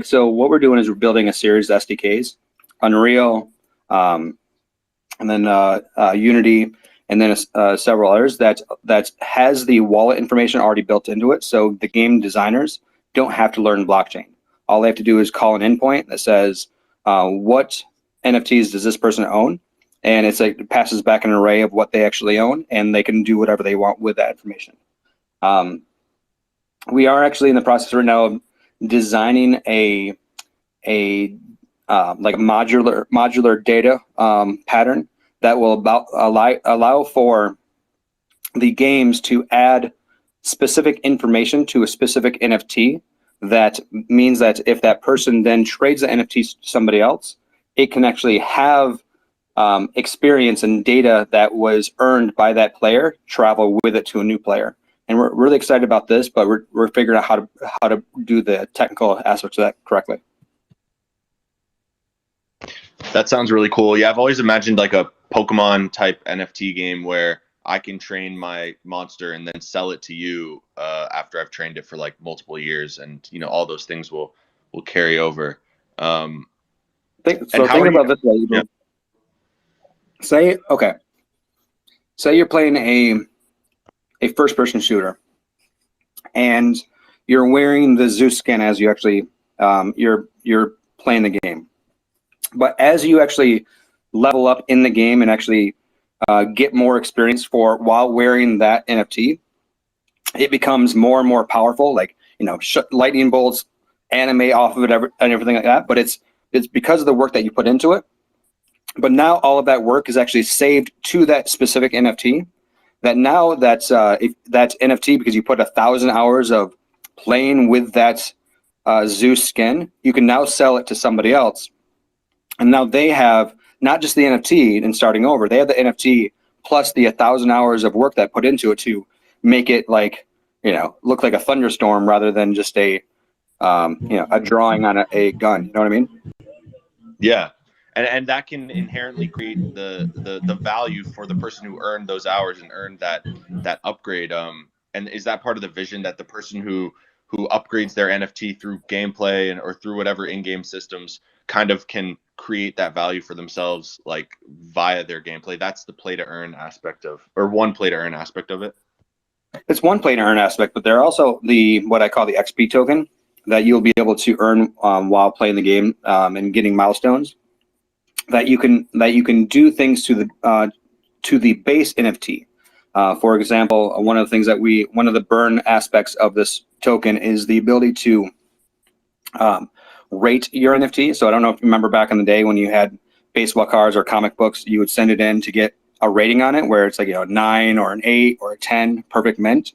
so what we're doing is we're building a series of SDKs, Unreal, and then Unity, and then several others that has the wallet information already built into it. So the game designers don't have to learn blockchain. All they have to do is call an endpoint that says, what NFTs does this person own? And it's like, it passes back an array of what they actually own, and they can do whatever they want with that information. We are actually in the process right now of designing a like a modular data pattern that will allow for the games to add specific information to a specific NFT. That means that if that person then trades the NFT to somebody else, it can actually have experience and data that was earned by that player travel with it to a new player. And we're really excited about this, but we're figuring out how to do the technical aspects of that correctly. That sounds really cool. Yeah, I've always imagined like a Pokemon type NFT game where I can train my monster and then sell it to you after I've trained it for like multiple years, and you know, all those things will carry over. Think about this way. Yeah. Say you're playing a first-person shooter, and you're wearing the Zeus skin as you actually you're playing the game. But as you actually level up in the game and actually get more experience while wearing that NFT, it becomes more and more powerful. Like, you know, lightning bolts animate off of it and everything like that. But it's because of the work that you put into it. But now all of that work is actually saved to that specific NFT. That now that's NFT, because you put 1,000 hours of playing with that Zeus skin, you can now sell it to somebody else. And now they have not just the NFT and starting over, they have the NFT plus the 1,000 hours of work that put into it to make it, like, you know, look like a thunderstorm rather than just a drawing on a gun. You know what I mean? Yeah. And that can inherently create the value for the person who earned those hours and earned that upgrade. And is that part of the vision, that the person who upgrades their NFT through gameplay or through whatever in-game systems kind of can create that value for themselves, like via their gameplay? That's the play to earn aspect of, or one play to earn aspect of it. It's one play to earn aspect, but there are also what I call the XP token that you'll be able to earn while playing the game and getting milestones. That you can do things to the base NFT. For example, one of the burn aspects of this token is the ability to rate your NFT. So I don't know if you remember back in the day when you had baseball cards or comic books, you would send it in to get a rating on it, where it's like a 9 or an 8 or a 10, perfect mint.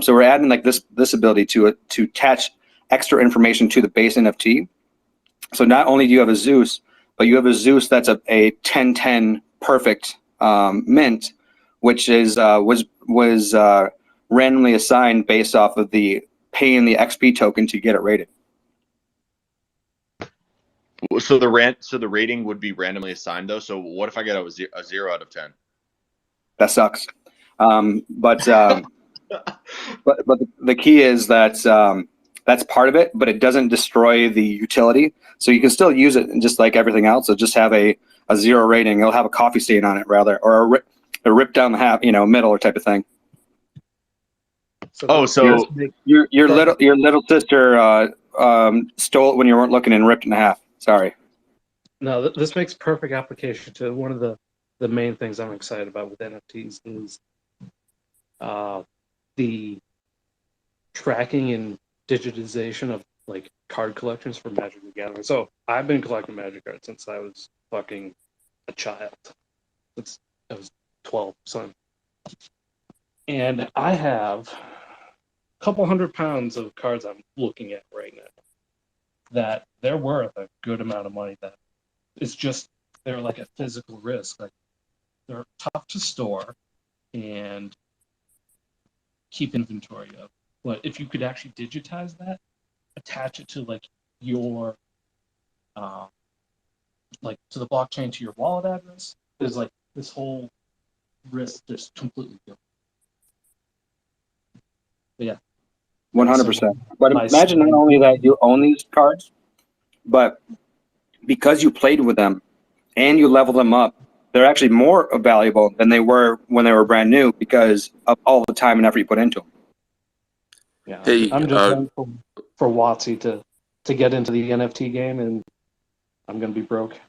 So we're adding like this ability to attach extra information to the base NFT. So not only do you have a Zeus, but you have a Zeus that's a 10-10 perfect mint, which is was randomly assigned based off of the paying the XP token to get it rated. So the rating would be randomly assigned though. So what if I get a 0 out of 10? That sucks. But the key is that that's part of it, but it doesn't destroy the utility. So you can still use it just like everything else. So just have a 0 rating. It'll have a coffee stain on it rather, or a rip down the half, middle or type of thing. So your little sister stole it when you weren't looking and ripped it in half. Sorry. No, this makes perfect application to one of the main things I'm excited about with NFTs is the tracking and digitization of like card collections for Magic the Gathering. So I've been collecting Magic cards since I was fucking a child. I was 12, son. And I have a couple 100 pounds of cards I'm looking at right now that they're worth a good amount of money. That it's just they're like a physical risk. Like they're tough to store and keep inventory of. But if you could actually digitize that, attach it to like your like to the blockchain to your wallet address, there's like this whole risk just completely gone. But yeah. 100%. But imagine not only that you own these cards, but because you played with them and you level them up, they're actually more valuable than they were when they were brand new because of all the time and effort you put into them. Yeah, hey, I'm just thankful for WotC to get into the NFT game, and I'm going to be broke.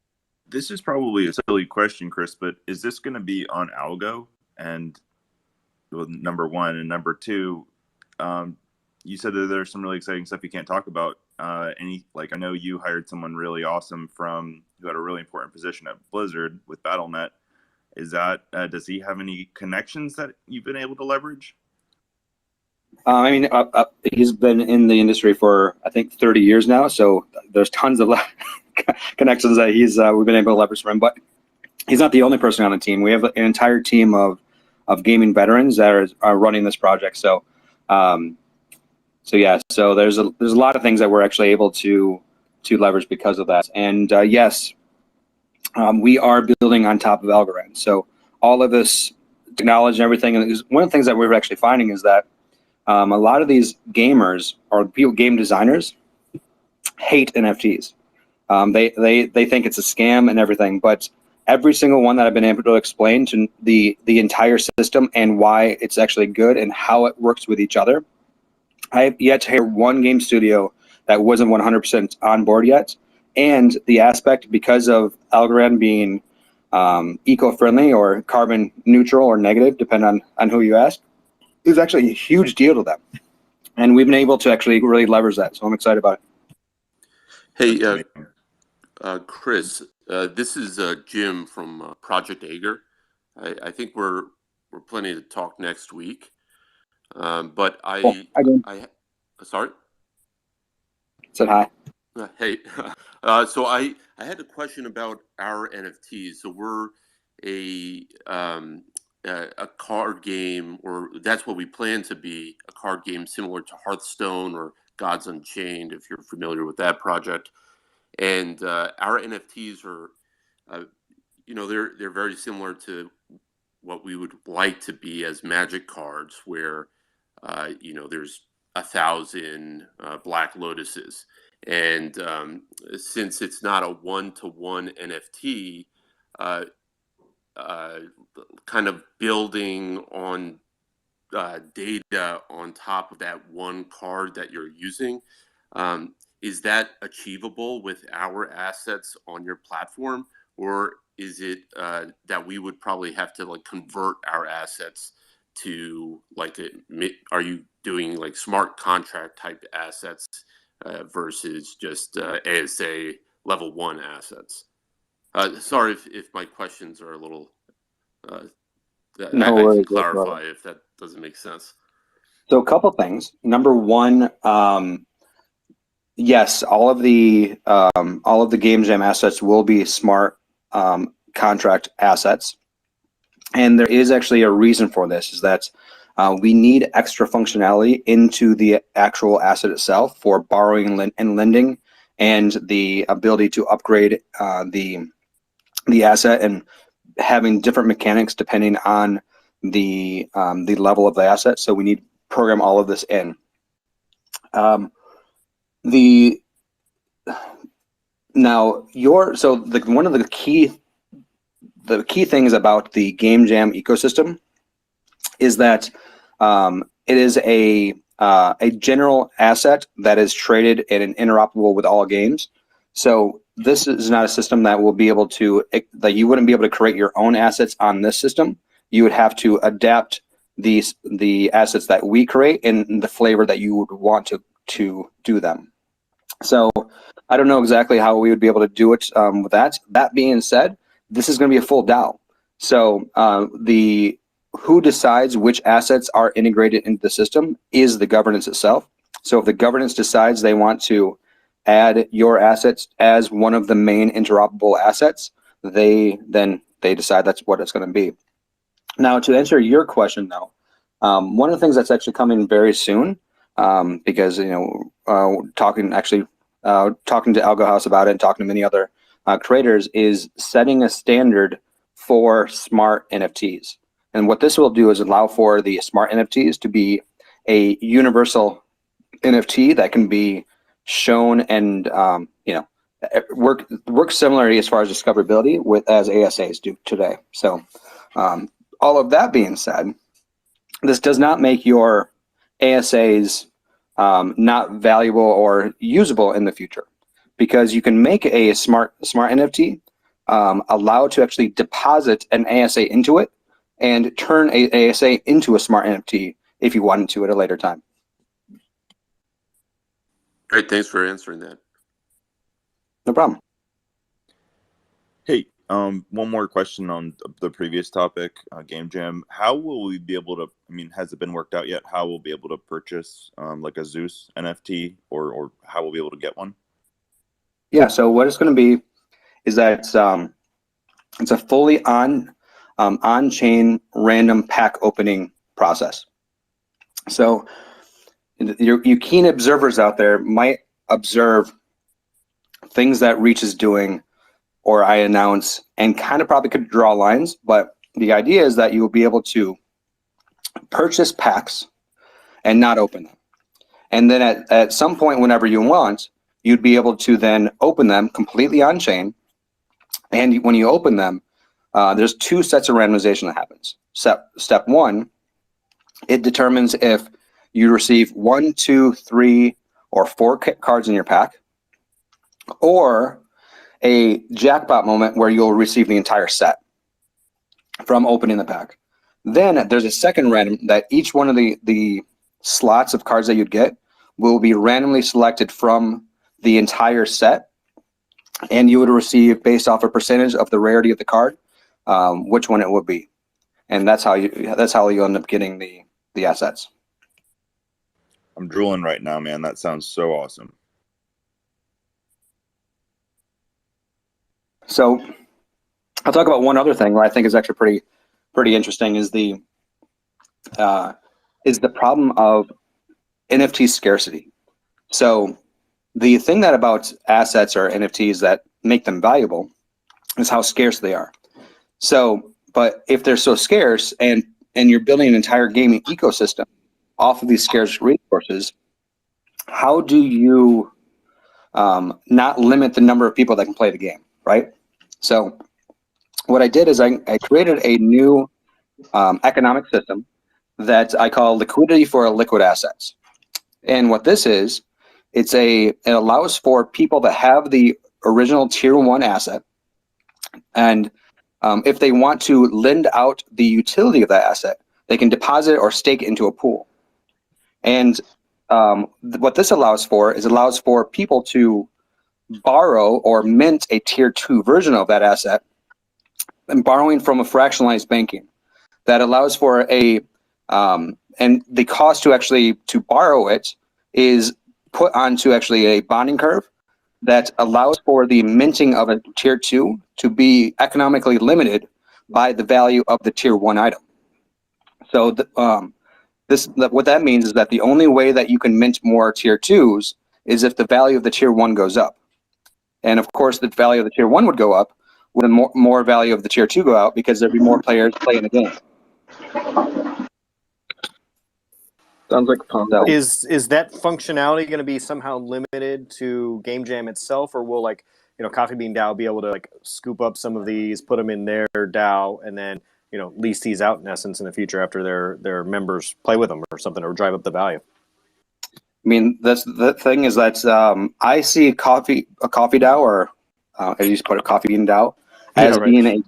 This is probably a silly question, Chris, but is this going to be on ALGO? And well, number one, and number two, you said that there's some really exciting stuff you can't talk about. I know you hired someone really awesome who had a really important position at Blizzard with BattleNet. Is that does he have any connections that you've been able to leverage? He's been in the industry for I think 30 years now, so there's tons of connections that we've been able to leverage from him. But he's not the only person on the team. We have an entire team of gaming veterans that are running this project. So there's a lot of things that we're actually able to leverage because of that. And yes, we are building on top of Algorand. So all of this technology and everything. And one of the things that we're actually finding is that a lot of these gamers or game designers hate NFTs. They think it's a scam and everything, but every single one that I've been able to explain to the entire system and why it's actually good and how it works with each other, I have yet to hear one game studio that wasn't 100% on board yet. And the aspect, because of Algorand being eco-friendly or carbon neutral or negative, depending on who you ask, is actually a huge deal to them. And we've been able to actually really leverage that. So I'm excited about it. Hey, Chris, this is Jim from Project Ager. I think we're planning to talk next week. But sorry? Said hi. Hey, so I had a question about our NFTs. So we're a card game, or that's what we plan to be, a card game similar to Hearthstone or Gods Unchained, if you're familiar with that project. And our NFTs are, they're very similar to what we would like to be as Magic cards, where there's 1,000 Black Lotuses. And since it's not a one-to-one NFT, kind of building on data on top of that one card that you're using. Is that achievable with our assets on your platform, or is it that we would probably have to like convert our assets to like are you doing like smart contract type assets versus just ASA level 1 assets? Sorry if my questions are a little No I can worries clarify whatsoever. if that doesn't make sense. So a couple things. Number one, yes, all of the Game Jam assets will be smart contract assets, and there is actually a reason for this. Is that we need extra functionality into the actual asset itself for borrowing and lending, and the ability to upgrade the asset and having different mechanics depending on the level of the asset. So we need to program all of this in. One of the key things about the Game Jam ecosystem is that it is a general asset that is traded and interoperable with all games. So this is not a system that will be able to, that you wouldn't be able to create your own assets on this system. You would have to adapt the assets that we create in the flavor that you would want to do them. So I don't know exactly how we would be able to do it with that. That being said, this is going to be a full DAO. So who decides which assets are integrated into the system is the governance itself. So if the governance decides they want to add your assets as one of the main interoperable assets, they decide that's what it's going to be. Now, to answer your question, though, one of the things that's actually coming very soon, because talking to Algo House about it and talking to many other creators, is setting a standard for smart NFTs. And what this will do is allow for the smart NFTs to be a universal NFT that can be shown and work similarly as far as discoverability as ASAs do today. So all of that being said, this does not make your ASAs not valuable or usable in the future, because you can make a smart NFT allow to actually deposit an ASA into it and turn a ASA into a smart NFT if you wanted to at a later time. Great, thanks for answering that. No problem. Hey, one more question on the previous topic, Game Jam. How will we be able to, has it been worked out yet, how we'll be able to purchase like a Zeus NFT, or how we'll be able to get one? Yeah, so what it's going to be is that it's a fully on-chain random pack opening process. So you keen observers out there might observe things that Reach is doing or I announce and kind of probably could draw lines, but the idea is that you will be able to purchase packs and not open them. And then at some point, whenever you want, you'd be able to then open them completely on chain. And when you open them, there's two sets of randomization that happens. Step one, it determines if you receive 1, 2, 3, or 4 cards in your pack, or a jackpot moment where you'll receive the entire set from opening the pack. Then there's a second random that each one of the slots of cards that you'd get will be randomly selected from the entire set, and you would receive, based off a percentage of the rarity of the card, which one it would be, and that's how you end up getting the assets. I'm drooling right now, man. That sounds so awesome. So I'll talk about one other thing that I think is actually pretty interesting, is the problem of NFT scarcity. So the thing that about assets or NFTs that make them valuable is how scarce they are. So, but if they're so scarce and you're building an entire gaming ecosystem off of these scarce resources, how do you not limit the number of people that can play the game, right? So what I did is I created a new economic system that I call liquidity for liquid assets. And what this is, it allows for people that have the original tier 1 asset, and if they want to lend out the utility of that asset, they can deposit or stake it into a pool. And what this allows for is it allows for people to borrow or mint a tier 2 version of that asset, and borrowing from a fractionalized banking that allows for and the cost to borrow it is put onto actually a bonding curve that allows for the minting of a tier 2 to be economically limited by the value of the tier 1 item. So what that means is that the only way that you can mint more tier 2s is if the value of the tier 1 goes up. And of course, the value of the tier 1 would go up when more value of the tier 2 go out, because there'd be more players playing the game. Sounds like a Is that functionality going to be somehow limited to Game Jam itself, or will Coffee Bean DAO be able to scoop up some of these, put them in their DAO, and then lease these out in essence in the future after their members play with them or something, or drive up the value? I mean, that's the thing is that I see a coffee DAO, or as you put a Coffee Bean DAO, as being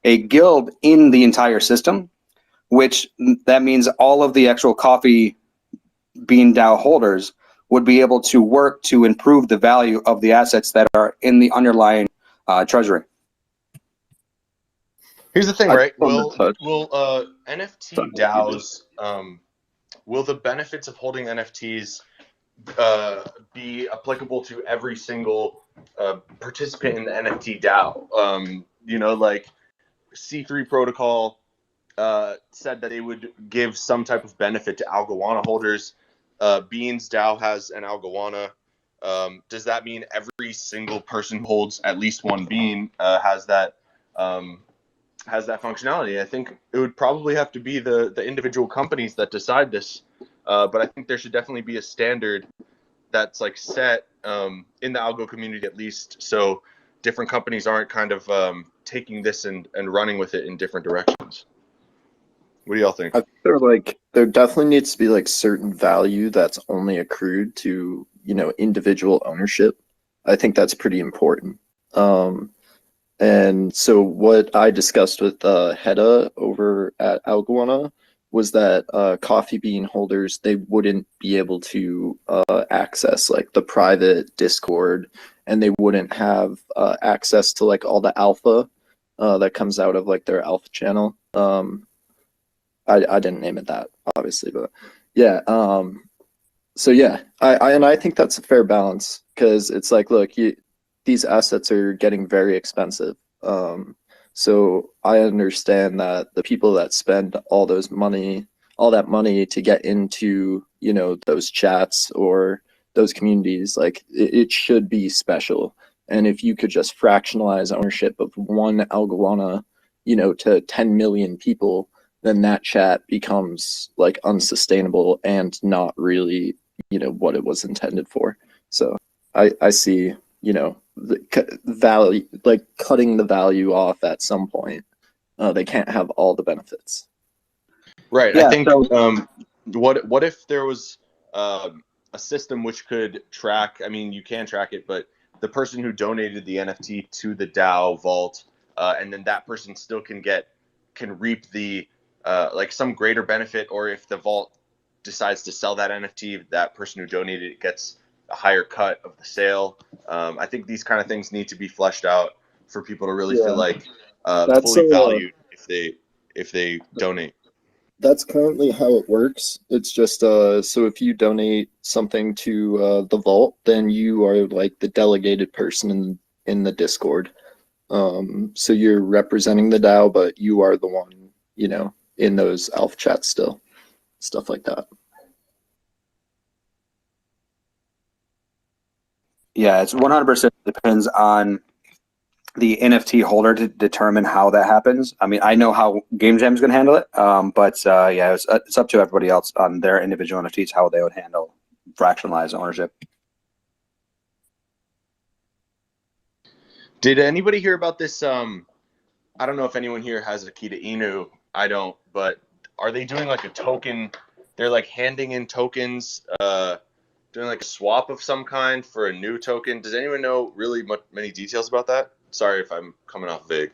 a guild in the entire system, which that means all of the actual Coffee Bean DAO holders would be able to work to improve the value of the assets that are in the underlying treasury. Here's the thing, right? Will NFT DAOs, will the benefits of holding NFTs be applicable to every single participant in the NFT DAO? Like C3 Protocol said that they would give some type of benefit to Algowana holders. Beans DAO has an Algowana. Does that mean every single person who holds at least one bean has that functionality? I think it would probably have to be the individual companies that decide this, but I think there should definitely be a standard that's set in the algo community, at least, so different companies aren't kind of taking this and running with it in different directions. What do y'all think? I think there definitely needs to be certain value that's only accrued to individual ownership. I think that's pretty important. And so what I discussed with Hedda over at Algowana was that Coffee Bean holders, they wouldn't be able to access the private Discord, and they wouldn't have access to all the alpha that comes out of their alpha channel. I didn't name it that, obviously, but yeah. So yeah, I think that's a fair balance, because it's look, these assets are getting very expensive. So I understand that the people that spend all that money to get into those chats or those communities, it should be special. And if you could just fractionalize ownership of one Algowana, to 10 million people, then that chat becomes unsustainable and not really what it was intended for. So I see the value, cutting the value off at some point. They can't have all the benefits. Right. Yeah, I think what if there was a system which could track, I mean, you can track it, but the person who donated the NFT to the DAO vault, and then that person still can reap the some greater benefit, or if the vault decides to sell that NFT, that person who donated it gets a higher cut of the sale. I think these kind of things need to be fleshed out for people to really feel fully valued if they donate. That's currently how it works. It's just so if you donate something to the vault, then you are the delegated person in the Discord. So you're representing the DAO, but you are the one in those alpha chats still, stuff like that. Yeah, it's 100% depends on the NFT holder to determine how that happens. I mean, I know how Game Jam is going to handle it, but yeah, it's up to everybody else on their individual NFTs how they would handle fractionalized ownership. Did anybody hear about this? I don't know if anyone here has a key to Inu, I don't, but are they doing like a token? They're like handing in tokens, doing like a swap of some kind for a new token. Does anyone know really many details about that? Sorry if I'm coming off vague.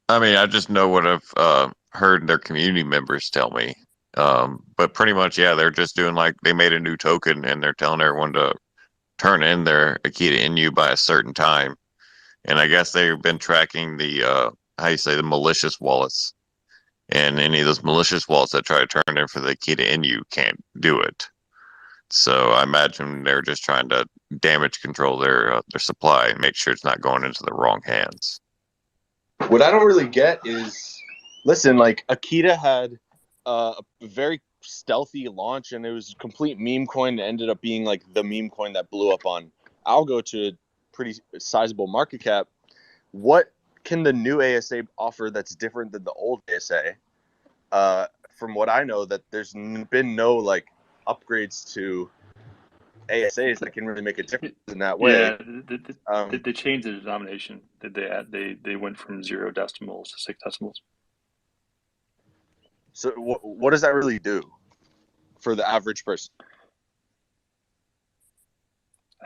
I mean, I just know what I've heard their community members tell me. But pretty much, yeah, they're just doing like they made a new token and they're telling everyone to turn in their Akita Inu by a certain time. And I guess they've been tracking the how you say the malicious wallets. And any of those malicious wallets that try to turn in for the Akita Inu can't do it. So I imagine they're just trying to damage control their supply and make sure it's not going into the wrong hands. What I don't really get is, listen, like Akita had a very stealthy launch, and it was a complete meme coin that ended up being like the meme coin that blew up on Algo to a pretty sizable market cap. What can the new ASA offer that's different than the old ASA? From what I know, that there's been no like upgrades to ASAs that can really make a difference in that way. Yeah, they changed the denomination. They went from 0 decimals to 6 decimals. So what does that really do for the average person?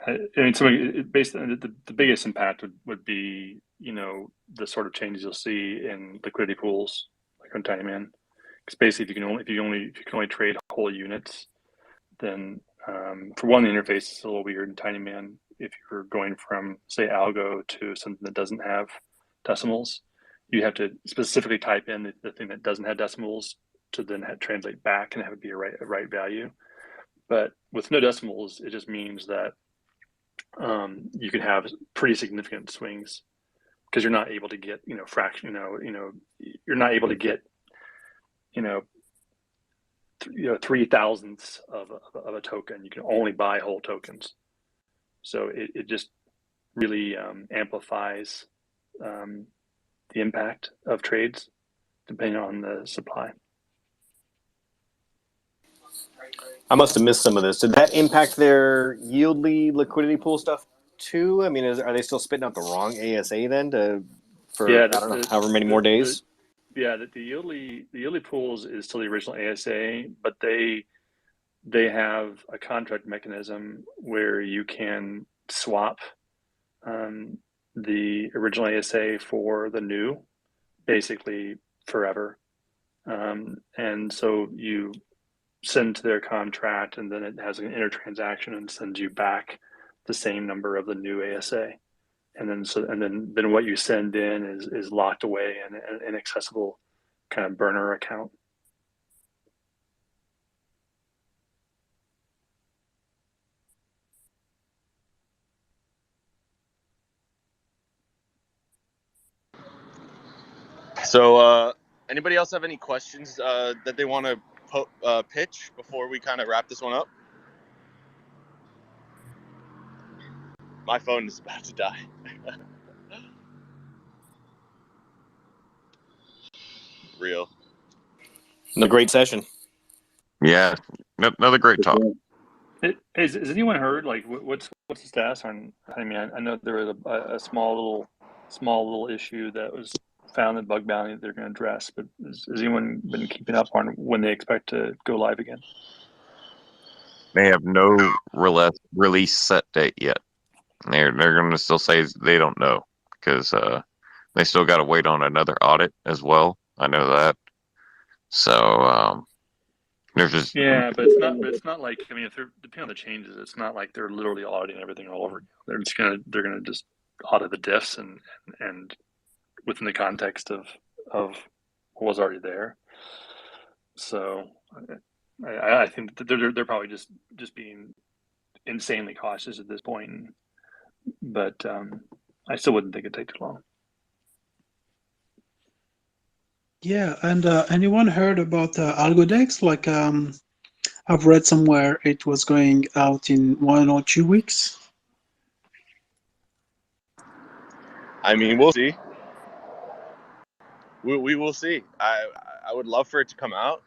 I mean, so basically, the biggest impact would be, you know, the sort of changes you'll see in liquidity pools, like on Tinyman. Because basically, if you can only trade whole units, then for one, the interface is a little weird in Tinyman. If you're going from, say, Algo to something that doesn't have decimals, you have to specifically type in the thing that doesn't have decimals to then translate back and have it be a right value. But with no decimals, it just means that you can have pretty significant swings because you're not able to get, you know, fraction, you're not able to get, 3,000ths of a token. You can only buy whole tokens. So it just really amplifies the impact of trades depending on the supply. I must have missed some of this. Did that impact their YLDY liquidity pool stuff too? I mean, are they still spitting out the wrong ASA then for I don't know, however many more days? The YLDY pools is still the original ASA, but they have a contract mechanism where you can swap the original ASA for the new, basically forever. And so you send to their contract, and then it has an intertransaction and sends you back the same number of the new ASA. And then what you send in is locked away in an inaccessible kind of burner account. So anybody else have any questions that they want to pitch before we kind of wrap this one up? My phone is about to die. Real. A great session. Yeah, another great talk. Has anyone heard, like, what's the status on? I mean, I know there was a small little issue that was found in bug bounty that they're going to address, but has anyone been keeping up on when they expect to go live again? They have no release set date yet. They're going to still say they don't know because they still got to wait on another audit as well. I know that. So there's just but it's not like, I mean, if they're depending on the changes, it's not like they're literally auditing everything all over. They're gonna just audit the diffs and within the context of what was already there. So I think that they're probably just being insanely cautious at this point. But I still wouldn't think it'd take too long. Yeah, and anyone heard about AlgoDex? Like, I've read somewhere it was going out in 1 or 2 weeks. I mean, we'll see. We will see. I would love for it to come out.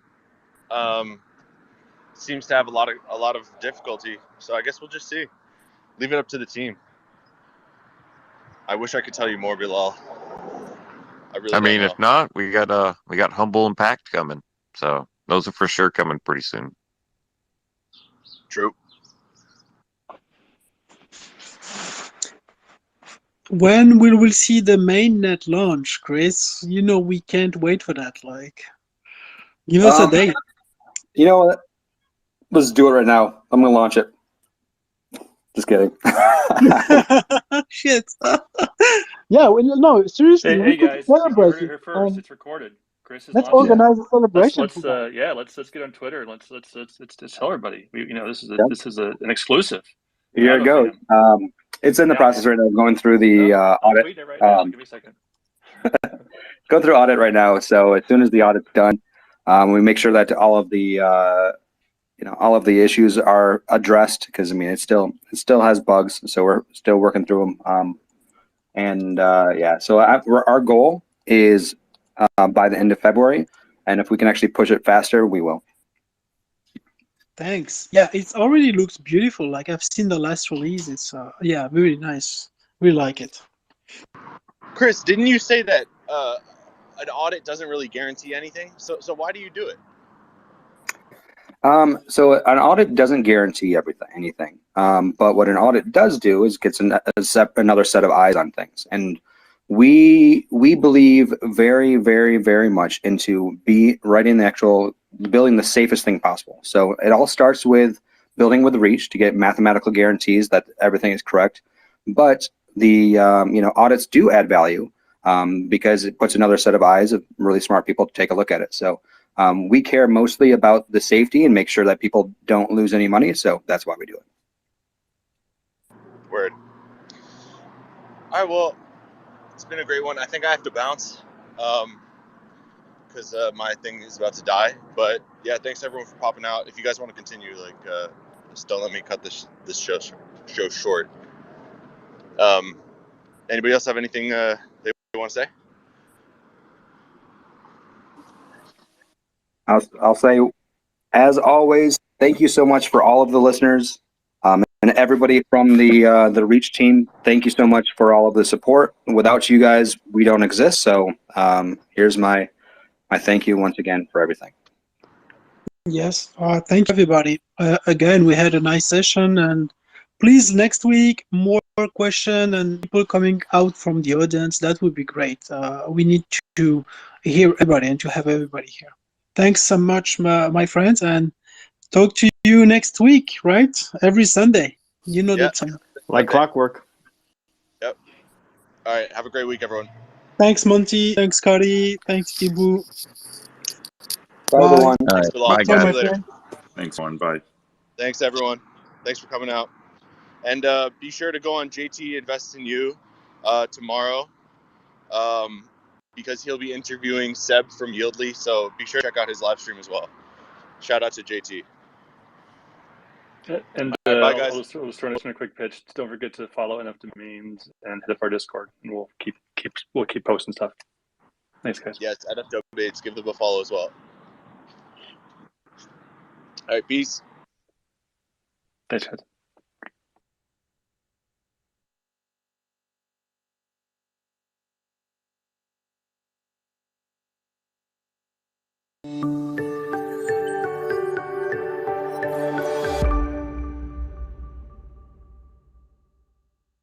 Seems to have a lot of difficulty, so I guess we'll just see. Leave it up to the team. I wish I could tell you more, Bilal. I really I don't mean, know. if not, we got Humble and Pact coming. So those are for sure coming pretty soon. True. When will we see the mainnet launch, Chris? You know we can't wait for that. Like, give us a date. You know what? Let's do it right now. I'm gonna launch it. Just kidding. Shit. Yeah, no, seriously, Hey we could guys, you celebrate heard it it. here first. It's recorded. Chris is Let's launching it. organize a celebration for that. Let's get on Twitter and let's tell everybody. This is Yep. an exclusive. Here it goes. AlgoFam. It's in the Now, process right now, going through the I'm audit. tweeting it right now. Give me a second. Going through audit right now. So as soon as the audit's done, we make sure that all of the all of the issues are addressed, because I mean it still has bugs, so we're still working through them. Yeah, so our goal is by the end of February, and if we can actually push it faster, we will. Thanks. Yeah, it already looks beautiful. Like I've seen the last release. It's yeah, very nice. We like it. Chris, didn't you say that an audit doesn't really guarantee anything? So why do you do it? So an audit doesn't guarantee anything. But what an audit does do is gets another set of eyes on things. And we believe very, very, very much into building the safest thing possible. So it all starts with building with reach to get mathematical guarantees that everything is correct. But the audits do add value because it puts another set of eyes of really smart people to take a look at it. So we care mostly about the safety and make sure that people don't lose any money. So that's why we do it. Word. All right, well, it's been a great one. I think I have to bounce because my thing is about to die. But yeah, thanks everyone for popping out. If you guys want to continue, just don't let me cut this show short. Anybody else have anything they want to say? I'll say, as always, thank you so much for all of the listeners and everybody from the Reach team. Thank you so much for all of the support. Without you guys, we don't exist. So here's my thank you once again for everything. Yes. Thank you, everybody. Again, we had a nice session, and please next week more question and people coming out from the audience. That would be great. We need to hear everybody and to have everybody here. Thanks so much, my friends, and talk to you next week, right? Every Sunday. You know the time. Like clockwork. Yep. All right. Have a great week, everyone. Thanks, Monty. Thanks, Scotty. Thanks, Ibu. Bye, everyone. Thanks, Bilal. Bye, Talk to guys. you later. Thanks, one. Bye. Thanks, everyone. Thanks for coming out. And be sure to go on JT Invest in You tomorrow because he'll be interviewing Seb from YLDY. So be sure to check out his live stream as well. Shout out to JT. And All right, bye, guys. I'll just throw in a quick pitch. Don't forget to follow NF Domains and hit up our Discord, and we'll keep posting stuff. Thanks, guys. Yes, NF Domains. Give them a follow as well. All right, peace. Thanks, guys.